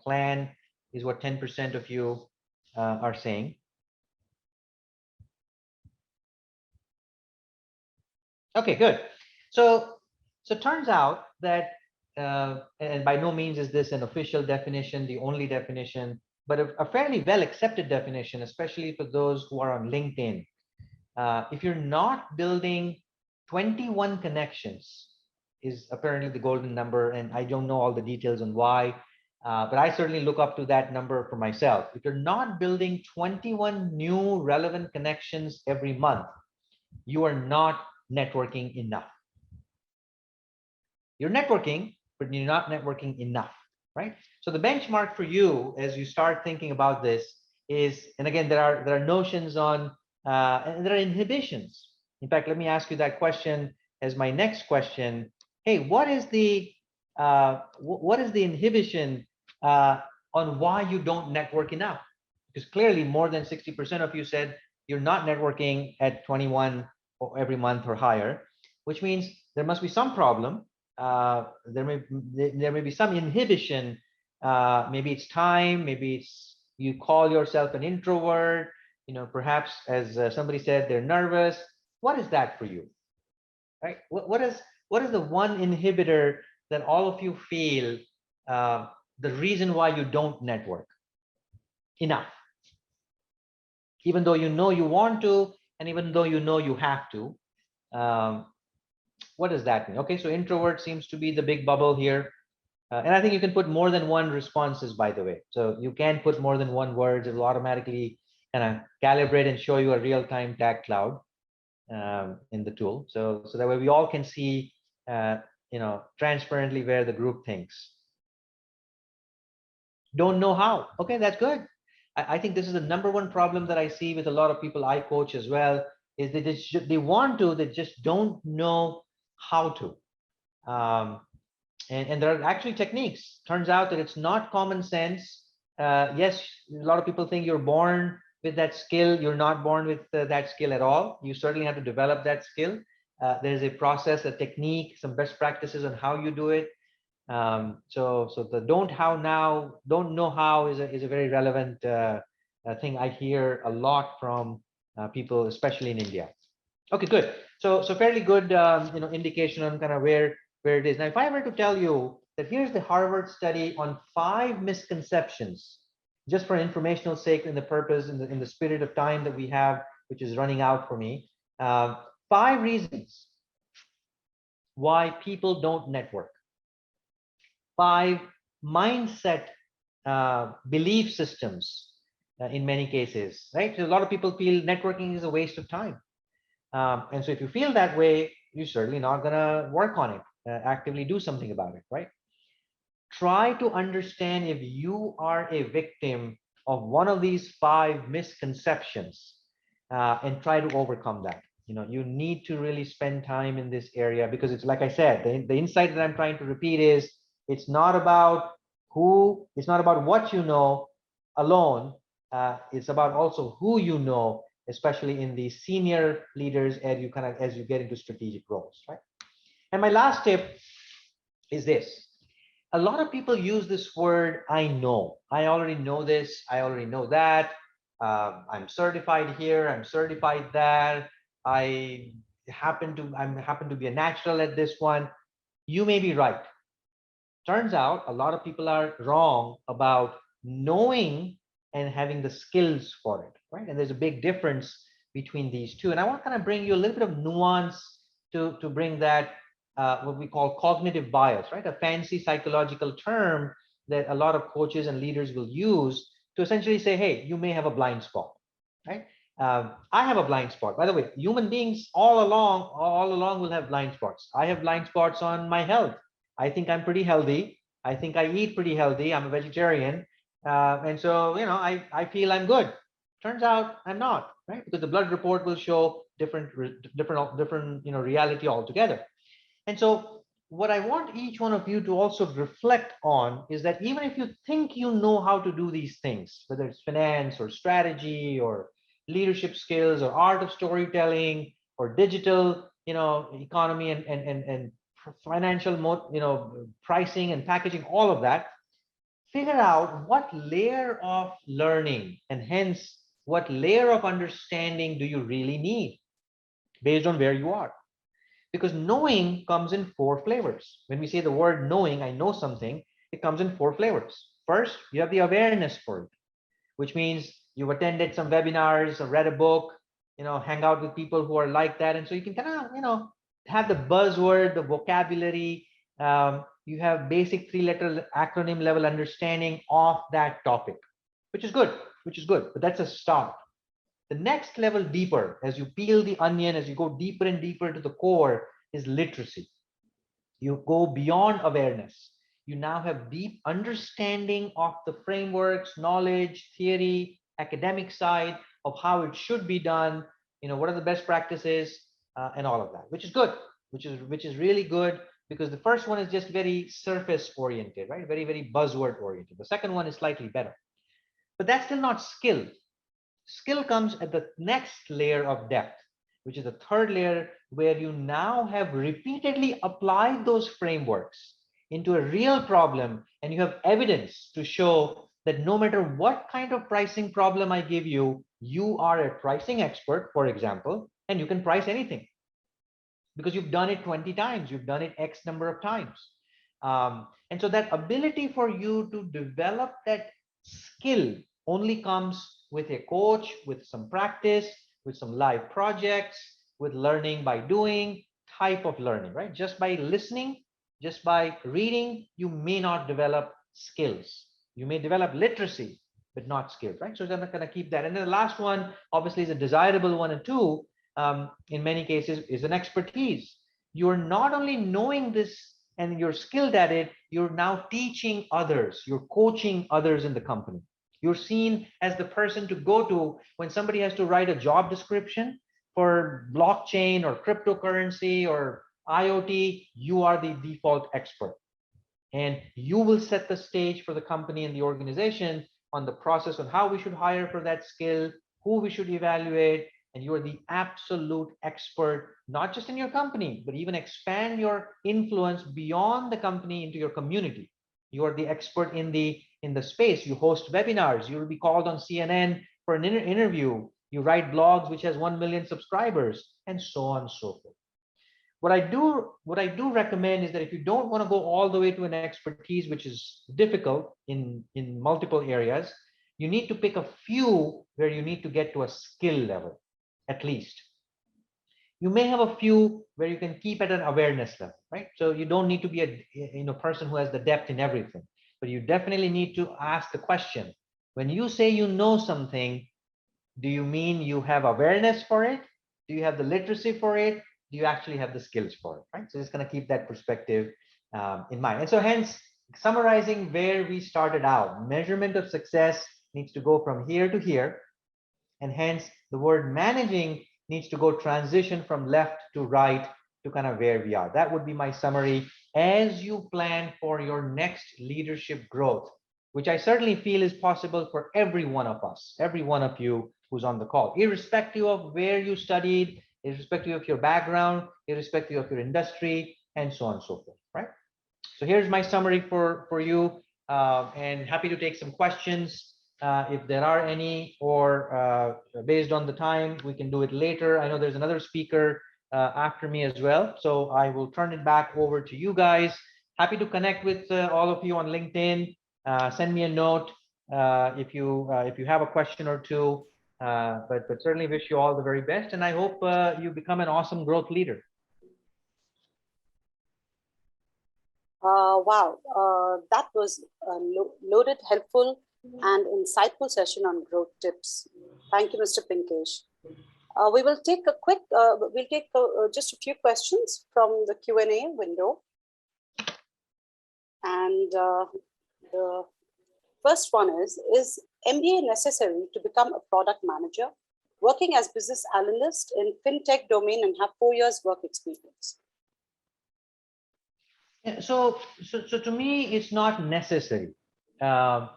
plan, is what 10% of you are saying. Okay, good. So turns out that, and by no means is this an official definition, the only definition, but a fairly well accepted definition, especially for those who are on LinkedIn. If you're not building 21 connections, is apparently the golden number, and I don't know all the details on why, but I certainly look up to that number for myself. If you're not building 21 new relevant connections every month, you are not networking enough. You're networking, but you're not networking enough, right? So the benchmark for you, as you start thinking about this, is, and again, there are notions on, and there are inhibitions. In fact, let me ask you that question as my next question. Hey, what is the inhibition on why you don't network enough? Because clearly, more than 60% of you said you're not networking at 21 every month or higher, which means there must be some problem. There may be some inhibition. Maybe it's time. Maybe it's you call yourself an introvert. Perhaps, as somebody said, they're nervous. What is that for you, right? What is the one inhibitor that all of you feel the reason why you don't network enough, even though you want to, and even though you have to? What does that mean? Okay, so introvert seems to be the big bubble here. And I think you can put more than one responses, by the way. So you can put more than one words. It will automatically kind of calibrate and show you a real-time tag cloud in the tool. So that way we all can see, transparently where the group thinks. Don't know how. Okay, that's good. I think this is the number one problem that I see with a lot of people I coach as well, is they want to, they just don't know how to. And there are actually techniques. Turns out that it's not common sense. Yes, a lot of people think you're born with that skill. You're not born with that skill at all. You certainly have to develop that skill. There's a process, a technique, some best practices on how you do it. So the don't know how is a very relevant thing I hear a lot from people, especially in India. Okay, good. So fairly good, indication on kind of where it is. Now, if I were to tell you that here's the Harvard study on 5 misconceptions, just for informational sake, in the purpose, in the spirit of time that we have, which is running out for me, 5 reasons why people don't network. 5 mindset belief systems in many cases, right? So a lot of people feel networking is a waste of time. And so if you feel that way, you're certainly not going to work on it, actively do something about it, right? Try to understand if you are a victim of one of these 5 misconceptions, and try to overcome that. You need to really spend time in this area, because it's like I said, the insight that I'm trying to repeat is it's not about what you know alone. It's about also who you know, especially in the senior leaders as you get into strategic roles, right? And my last tip is this. A lot of people use this word, I know. I already know this. I already know that. I'm certified here. I'm certified there. I happen to be a natural at this one. You may be right. Turns out a lot of people are wrong about knowing and having the skills for it, right? And there's a big difference between these two. And I want to kind of bring you a little bit of nuance to bring that, what we call cognitive bias, right? A fancy psychological term that a lot of coaches and leaders will use to essentially say, hey, you may have a blind spot, right? I have a blind spot. By the way, human beings all along will have blind spots. I have blind spots on my health. I think I'm pretty healthy. I think I eat pretty healthy. I'm a vegetarian. And so, I feel I'm good. Turns out I'm not, right? Because the blood report will show different reality altogether. And so what I want each one of you to also reflect on is that even if you think you know how to do these things, whether it's finance or strategy or leadership skills or art of storytelling or digital, economy and financial, pricing and packaging, all of that, figure out what layer of learning and hence what layer of understanding do you really need based on where you are. Because knowing comes in 4 flavors. When we say the word knowing, I know something, it comes in 4 flavors. First, you have the awareness for it, which means you've attended some webinars or read a book, hang out with people who are like that. And so you can kind of, have the buzzword, the vocabulary, you have basic 3-letter acronym level understanding of that topic, which is good, but that's a start. The next level deeper, as you peel the onion, as you go deeper and deeper to the core, is literacy. You go beyond awareness. You now have deep understanding of the frameworks, knowledge, theory, academic side of how it should be done. What are the best practices and all of that, which is good, which is really good, because the first one is just very surface oriented, right? Very, very buzzword oriented. The second one is slightly better, but that's still not skill. Skill comes at the next layer of depth, which is the third layer, where you now have repeatedly applied those frameworks into a real problem, and you have evidence to show that no matter what kind of pricing problem I give you, you are a pricing expert, for example, and you can price anything because you've done it 20 times, you've done it X number of times. And so that ability for you to develop that skill only comes with a coach, with some practice, with some live projects, with learning by doing type of learning, right? Just by listening, just by reading, you may not develop skills. You may develop literacy, but not skills, right? So I'm going to keep that. And then the last one, obviously, is a desirable one, and two, in many cases, is an expertise. You're not only knowing this and you're skilled at it, you're now teaching others, you're coaching others in the company. You're seen as the person to go to when somebody has to write a job description for blockchain or cryptocurrency or IoT. You are the default expert, and you will set the stage for the company and the organization on the process on how we should hire for that skill, who we should evaluate, and you are the absolute expert, not just in your company, but even expand your influence beyond the company into your community. You are the expert in the space. You host webinars. You will be called on CNN for an interview. You write blogs which has 1 million subscribers, and so on and so forth. What I do recommend is that if you don't want to go all the way to an expertise, which is difficult in multiple areas, you need to pick a few where you need to get to a skill level, at least. You may have a few where you can keep at an awareness level, right? So you don't need to be a person who has the depth in everything, but you definitely need to ask the question. When you say you know something, do you mean you have awareness for it? Do you have the literacy for it? Do you actually have the skills for it, right? So just going to keep that perspective in mind. And so hence, summarizing where we started out, measurement of success needs to go from here to here. And hence the word managing needs to go transition from left to right to kind of where we are. That would be my summary as you plan for your next leadership growth, which I certainly feel is possible for every one of us, every one of you who's on the call, irrespective of where you studied, irrespective of your background, irrespective of your industry, and so on and so forth, right? So here's my summary for you, and happy to take some questions if there are any, or based on the time, we can do it later. I know there's another speaker after me as well, so I will turn it back over to you guys. Happy to connect with all of you on LinkedIn. Send me a note if you have a question or two. But certainly wish you all the very best, and I hope you become an awesome growth leader. Wow, that was a loaded, helpful, and insightful session on growth tips. Thank you, Mr. Pinkesh. We will take a quick, we'll take just a few questions from the Q&A window. And the first one is MBA necessary to become a product manager? working as business analyst in fintech domain and have 4 years work experience? Yeah, so to me, it's not necessary. Uh,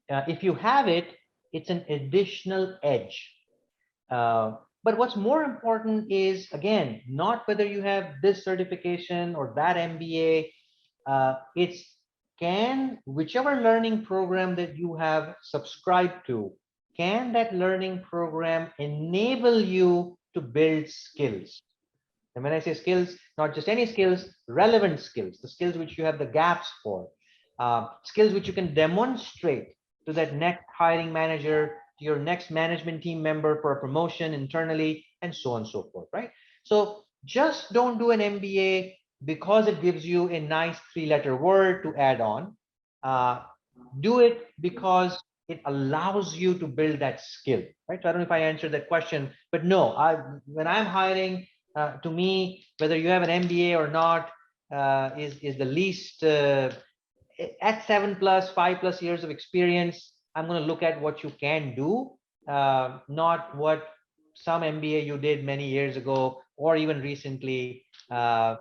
if you have it, it's an additional edge. But what's more important is, again, not whether you have this certification or that MBA. It's can whichever learning program that you have subscribed to, can that learning program enable you to build skills? And when I say skills, not just any skills, relevant skills, the skills which you have the gaps for, skills which you can demonstrate to that next hiring manager, to your next management team member for a promotion internally, and so on and so forth, right? So just don't do an MBA because it gives you a nice 3-letter word to add on. Do it because it allows you to build that skill, right? So I don't know if I answered that question, but no, when I'm hiring, to me, whether you have an MBA or not, is the least. At 7+, 5+ years of experience, I'm going to look at what you can do, not what some MBA you did many years ago or even recently. So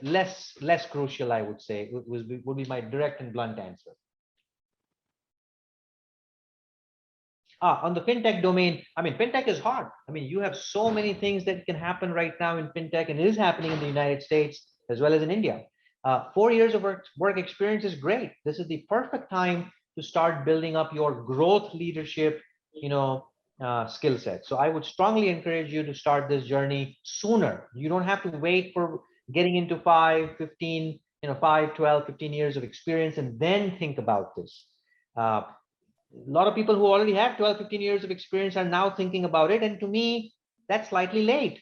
less crucial, I would say, would be my direct and blunt answer. On the fintech domain, I mean, fintech is hard. I mean, you have so many things that can happen right now in fintech, and it is happening in the United States as well as in India. 4 years of work experience is great. This is the perfect time to start building up your growth leadership, skill set. So I would strongly encourage you to start this journey sooner. You don't have to wait for getting into 5, 15, 5, 12, 15 years of experience and then think about this. A lot of people who already have 12, 15 years of experience are now thinking about it. And to me, that's slightly late.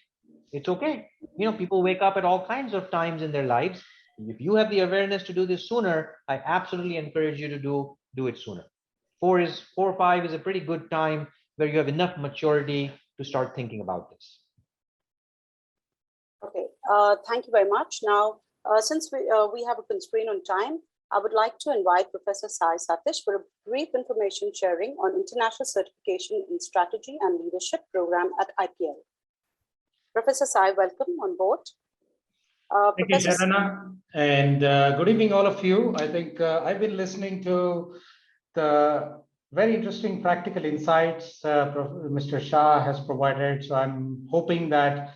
It's okay. People wake up at all kinds of times in their lives. If you have the awareness to do this sooner, I absolutely encourage you to do it sooner. 4 or 5 is a pretty good time where you have enough maturity to start thinking about this. Okay, thank you very much. Now, since we have a constraint on time, I would like to invite Professor SaiSatish for a brief information sharing on International Certification in Strategy and Leadership Program at IPL. Professor Sai, welcome on board. Thank you, Sharana, and good evening, all of you. I think I've been listening to the very interesting practical insights Mr. Shah has provided. So I'm hoping that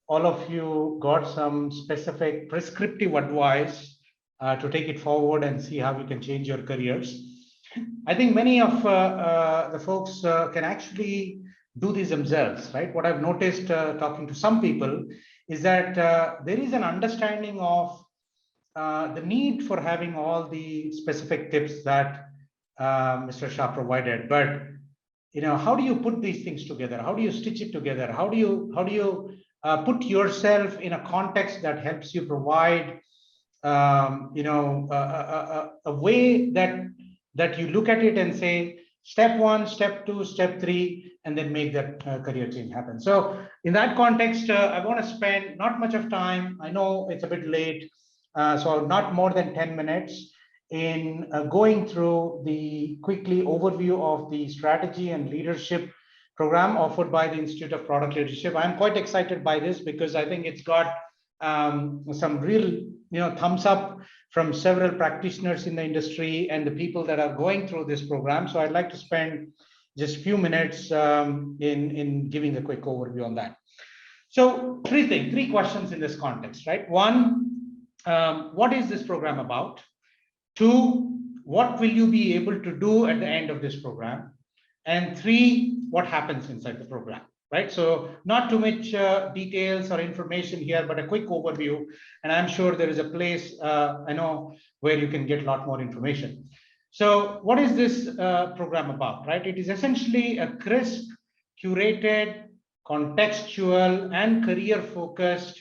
all of you got some specific prescriptive advice to take it forward and see how you can change your careers. I think many of the folks can actually do this themselves, right? What I've noticed talking to some people is that there is an understanding of the need for having all the specific tips that Mr. Shah provided, but how do you put these things together? How do you stitch it together? How do you put yourself in a context that helps you provide a way that you look at it and say step 1, step 2, step 3, and then make that career change happen. So in that context, I want to spend not much of time. I know it's a bit late, so not more than 10 minutes in going through the quickly overview of the strategy and leadership program offered by the Institute of Product Leadership. I'm quite excited by this because I think it's got some real thumbs up from several practitioners in the industry and the people that are going through this program. So I'd like to spend just a few minutes in giving a quick overview on that. So three questions in this context, right? 1, what is this program about? 2, what will you be able to do at the end of this program? And 3, what happens inside the program? Right, so not too much details or information here, but a quick overview. And I'm sure there is a place I know where you can get a lot more information. So what is this program about, right? It is essentially a crisp, curated, contextual, and career-focused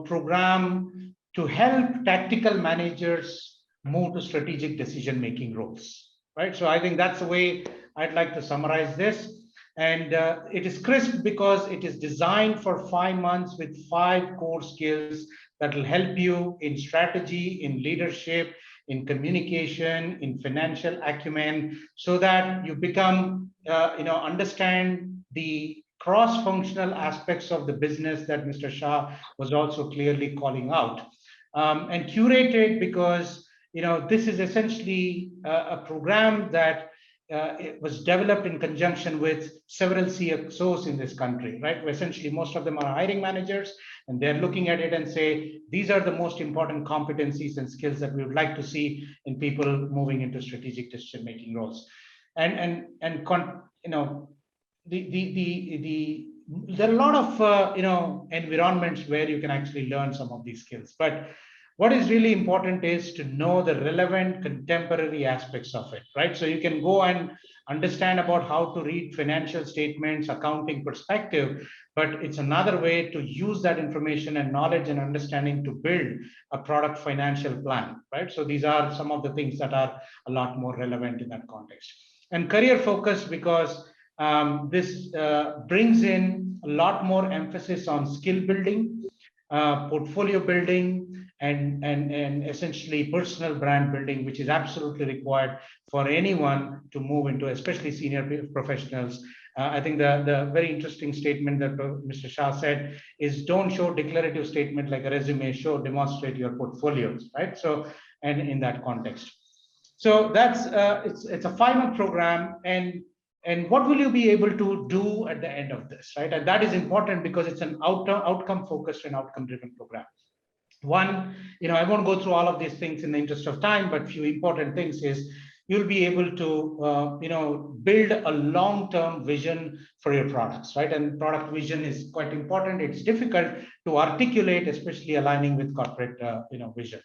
program to help tactical managers move to strategic decision-making roles, right? So I think that's the way I'd like to summarize this. And it is crisp because it is designed for 5 months with 5 core skills that will help you in strategy, in leadership, in communication, in financial acumen, so that you become, understand the cross-functional aspects of the business that Mr. Shah was also clearly calling out, and curated because this is essentially a program that it was developed in conjunction with several CXOs in this country, right? Essentially, most of them are hiring managers, and they're looking at it and say, these are the most important competencies and skills that we would like to see in people moving into strategic decision-making roles. There are a lot of environments where you can actually learn some of these skills, but what is really important is to know the relevant contemporary aspects of it, right? So you can go and understand about how to read financial statements, accounting perspective, but it's another way to use that information and knowledge and understanding to build a product financial plan, right? So these are some of the things that are a lot more relevant in that context. And career focus, because this brings in a lot more emphasis on skill building, portfolio building, and essentially personal brand building, which is absolutely required for anyone to move into, especially senior professionals. I think the very interesting statement that Mr. Shah said is, don't show declarative statement like a resume, demonstrate your portfolios, right? So, and in that context. So that's, it's a 5-month program, and what will you be able to do at the end of this, right? And that is important because it's an outcome focused and outcome driven program. One, I won't go through all of these things in the interest of time, but few important things is you'll be able to, build a long-term vision for your products, right? And product vision is quite important. It's difficult to articulate, especially aligning with corporate, vision.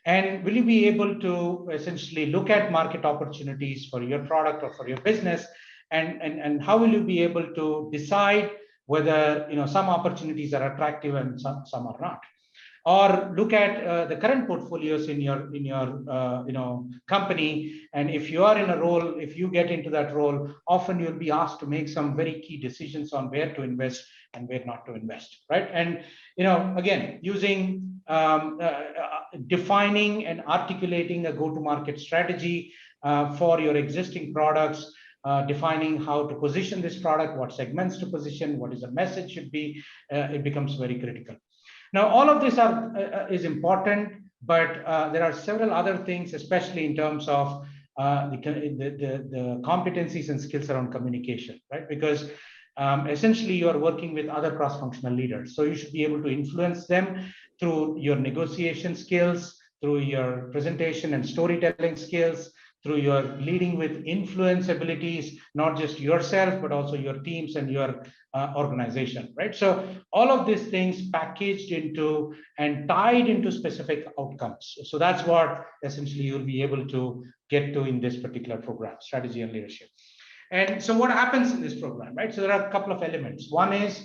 And will you be able to essentially look at market opportunities for your product or for your business? And how will you be able to decide whether some opportunities are attractive and some are not? Or look at the current portfolios in your company, and if you are in a role, if you get into that role, often you'll be asked to make some very key decisions on where to invest and where not to invest, right? And again, using defining and articulating a go-to-market strategy for your existing products, defining how to position this product, what segments to position, what is the message should be, it becomes very critical. Now, all of this is important, but there are several other things, especially in terms of the competencies and skills around communication, right? Because essentially you are working with other cross-functional leaders. So you should be able to influence them through your negotiation skills, through your presentation and storytelling skills, through your leading with influence abilities, not just yourself, but also your teams and your organization, right? So all of these things packaged into and tied into specific outcomes. So that's what essentially you'll be able to get to in this particular program, strategy and leadership. And so what happens in this program, right? So there are a couple of elements. One is,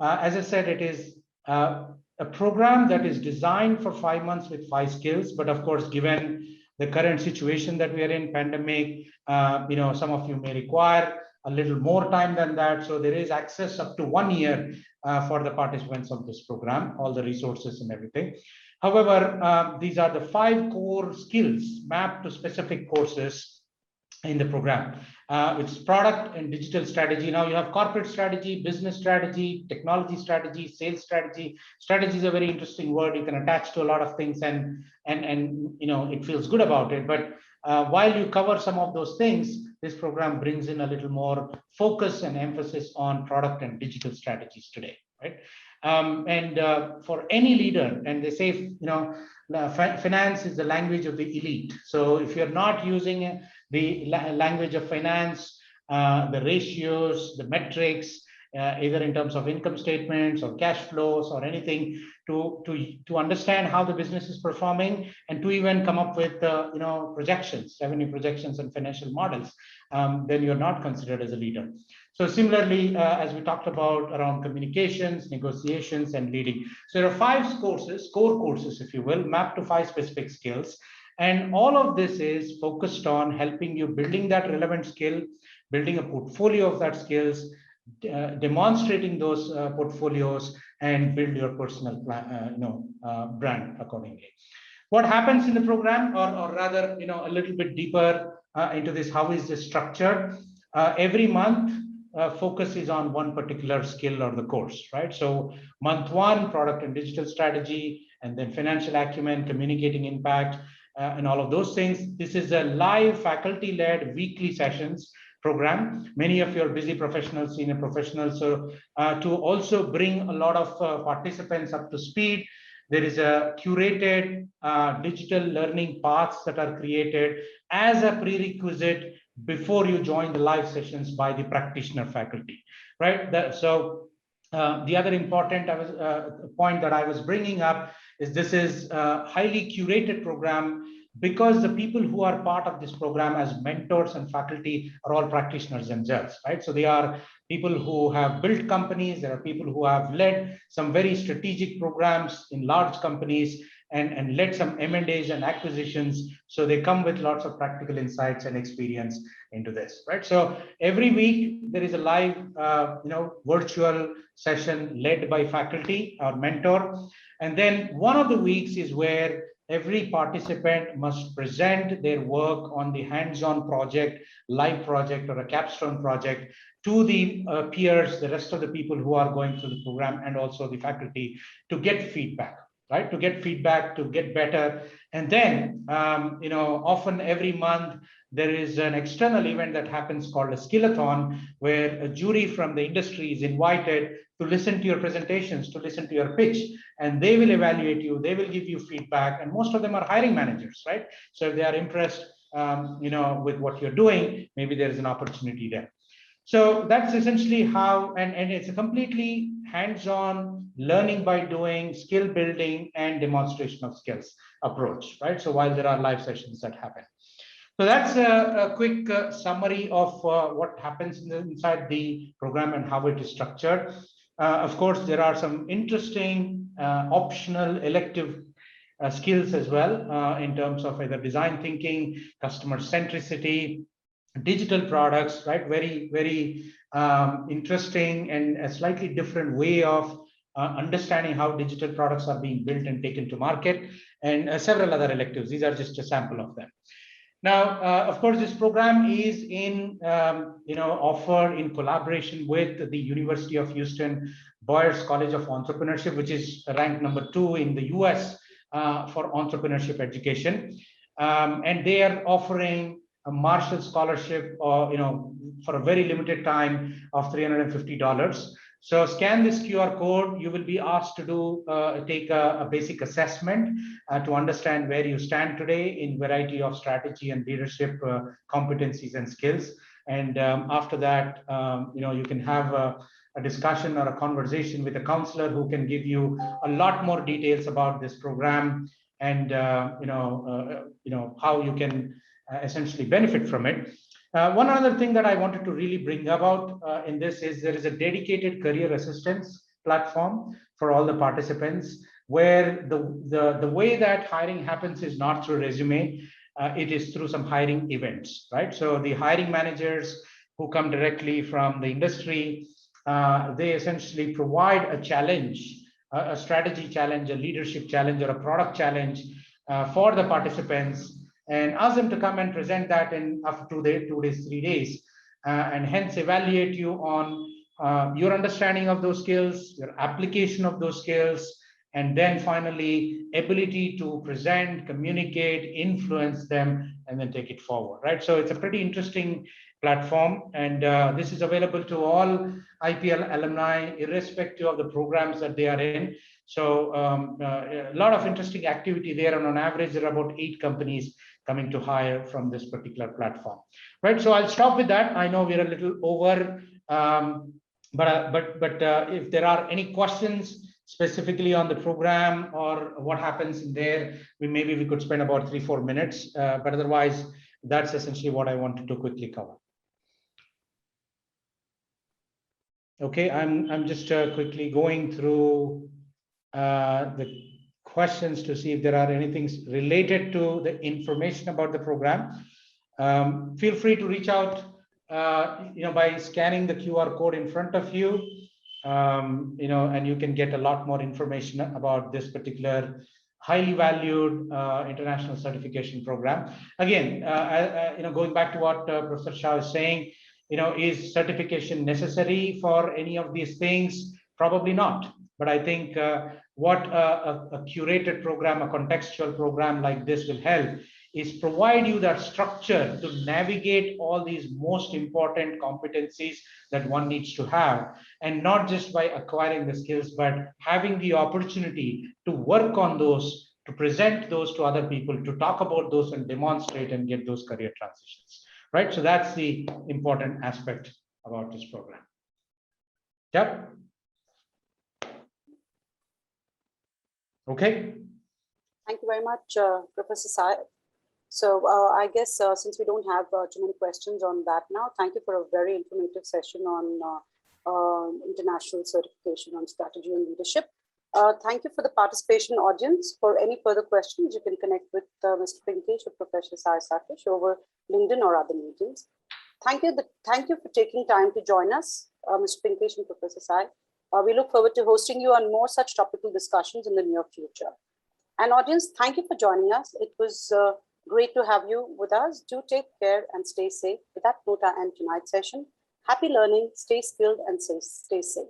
as I said, it is a program that is designed for 5 months with 5 skills, but of course, given the current situation that we are in, pandemic, some of you may require a little more time than that. So there is access up to 1 year for the participants of this program, all the resources and everything. However, these are the 5 core skills mapped to specific courses in the program. It's product and digital strategy. Now you have corporate strategy, business strategy, technology strategy, sales strategy. Strategy is a very interesting word. You can attach to a lot of things, and it feels good about it. But while you cover some of those things, this program brings in a little more focus and emphasis on product and digital strategies today, right? For any leader, and they say, finance is the language of the elite. So if you're not using the language of finance, the ratios, the metrics, either in terms of income statements or cash flows or anything, to understand how the business is performing, and to even come up with projections, revenue projections and financial models, then you're not considered as a leader. So similarly, as we talked about around communications, negotiations, and leading. So there are 5 courses, core courses, if you will, mapped to 5 specific skills. And all of this is focused on helping you building that relevant skill, building a portfolio of that skills, demonstrating those portfolios, and build your personal brand accordingly. What happens in the program, or rather, a little bit deeper into this, how is this structured? Every month, focus is on one particular skill or the course, right? So month one, product and digital strategy, and then financial acumen, communicating impact, and all of those things. This is a live faculty-led weekly sessions program. Many of your busy professionals, senior professionals, so to also bring a lot of participants up to speed, there is a curated digital learning paths that are created as a prerequisite before you join the live sessions by the practitioner faculty, right? The other important point that I was bringing up is this is a highly curated program, because the people who are part of this program as mentors and faculty are all practitioners themselves, right? So they are people who have built companies. There are people who have led some very strategic programs in large companies and led some M&As and acquisitions. So they come with lots of practical insights and experience into this, right? So every week there is a live, virtual session led by faculty or mentor. And then one of the weeks is where every participant must present their work on the hands-on project, live project, or a capstone project to the peers, the rest of the people who are going through the program, and also the faculty, to get feedback, right? To get feedback, to get better. And then, often every month, there is an external event that happens called a skillathon, where a jury from the industry is invited to listen to your presentations, to listen to your pitch, and they will evaluate you, they will give you feedback, and most of them are hiring managers, right? So if they are impressed, with what you're doing, maybe there is an opportunity there. So that's essentially how, and it's a completely hands-on learning by doing, skill building, and demonstration of skills approach, right? So while there are live sessions that happen. So that's a quick summary of what happens inside the program and how it is structured. Of course, there are some interesting optional elective skills as well in terms of either design thinking, customer centricity, digital products, right? Very, very interesting and a slightly different way of understanding how digital products are being built and taken to market, and several other electives. These are just a sample of them. Now, of course, this program is offered in collaboration with the University of Houston Boyers College of Entrepreneurship, which is ranked number 2 in the US for entrepreneurship education. And they are offering a Marshall Scholarship, for a very limited time of $350. So scan this QR code. You will be asked to take a basic assessment to understand where you stand today in variety of strategy and leadership competencies and skills. And after that, you can have a discussion or a conversation with a counselor who can give you a lot more details about this program and how you can essentially benefit from it. One other thing that I wanted to really bring about in this is there is a dedicated career assistance platform for all the participants, where the way that hiring happens is not through resume, it is through some hiring events, right? So the hiring managers who come directly from the industry, they essentially provide a challenge, a strategy challenge, a leadership challenge, or a product challenge for the participants, and ask them to come and present that in after 2 days, 2 days, 3 days, and hence evaluate you on your understanding of those skills, your application of those skills, and then finally ability to present, communicate, influence them, and then take it forward, right? So it's a pretty interesting platform, and this is available to all IPL alumni, irrespective of the programs that they are in. So a lot of interesting activity there, and on average, there are about 8 companies coming to hire from this particular platform, right? So I'll stop with that. I know we're a little over, but if there are any questions specifically on the program or what happens in there, maybe we could spend about 3-4 minutes, but otherwise, that's essentially what I wanted to quickly cover. Okay, I'm just quickly going through the questions to see if there are anything related to the information about the program. Feel free to reach out, by scanning the QR code in front of you, and you can get a lot more information about this particular highly valued international certification program. Again, going back to what Professor Shah is saying, is certification necessary for any of these things? Probably not. But I think what a curated program, a contextual program like this will help is provide you that structure to navigate all these most important competencies that one needs to have, and not just by acquiring the skills, but having the opportunity to work on those, to present those to other people, to talk about those and demonstrate and get those career transitions, right? So that's the important aspect about this program. Yep. Okay. Thank you very much, Professor Sai. So I guess since we don't have too many questions on that now, thank you for a very informative session on international certification on strategy and leadership. Thank you for the participation, audience. For any further questions, you can connect with Mr. Pinkesh or Professor SaiSatish over LinkedIn or other mediums. Thank you for taking time to join us, Mr. Pinkesh and Professor Sai. We look forward to hosting you on more such topical discussions in the near future. And audience, thank you for joining us. It was great to have you with us. Do take care and stay safe. With that note, I end tonight's session. Happy learning, stay skilled, and stay safe.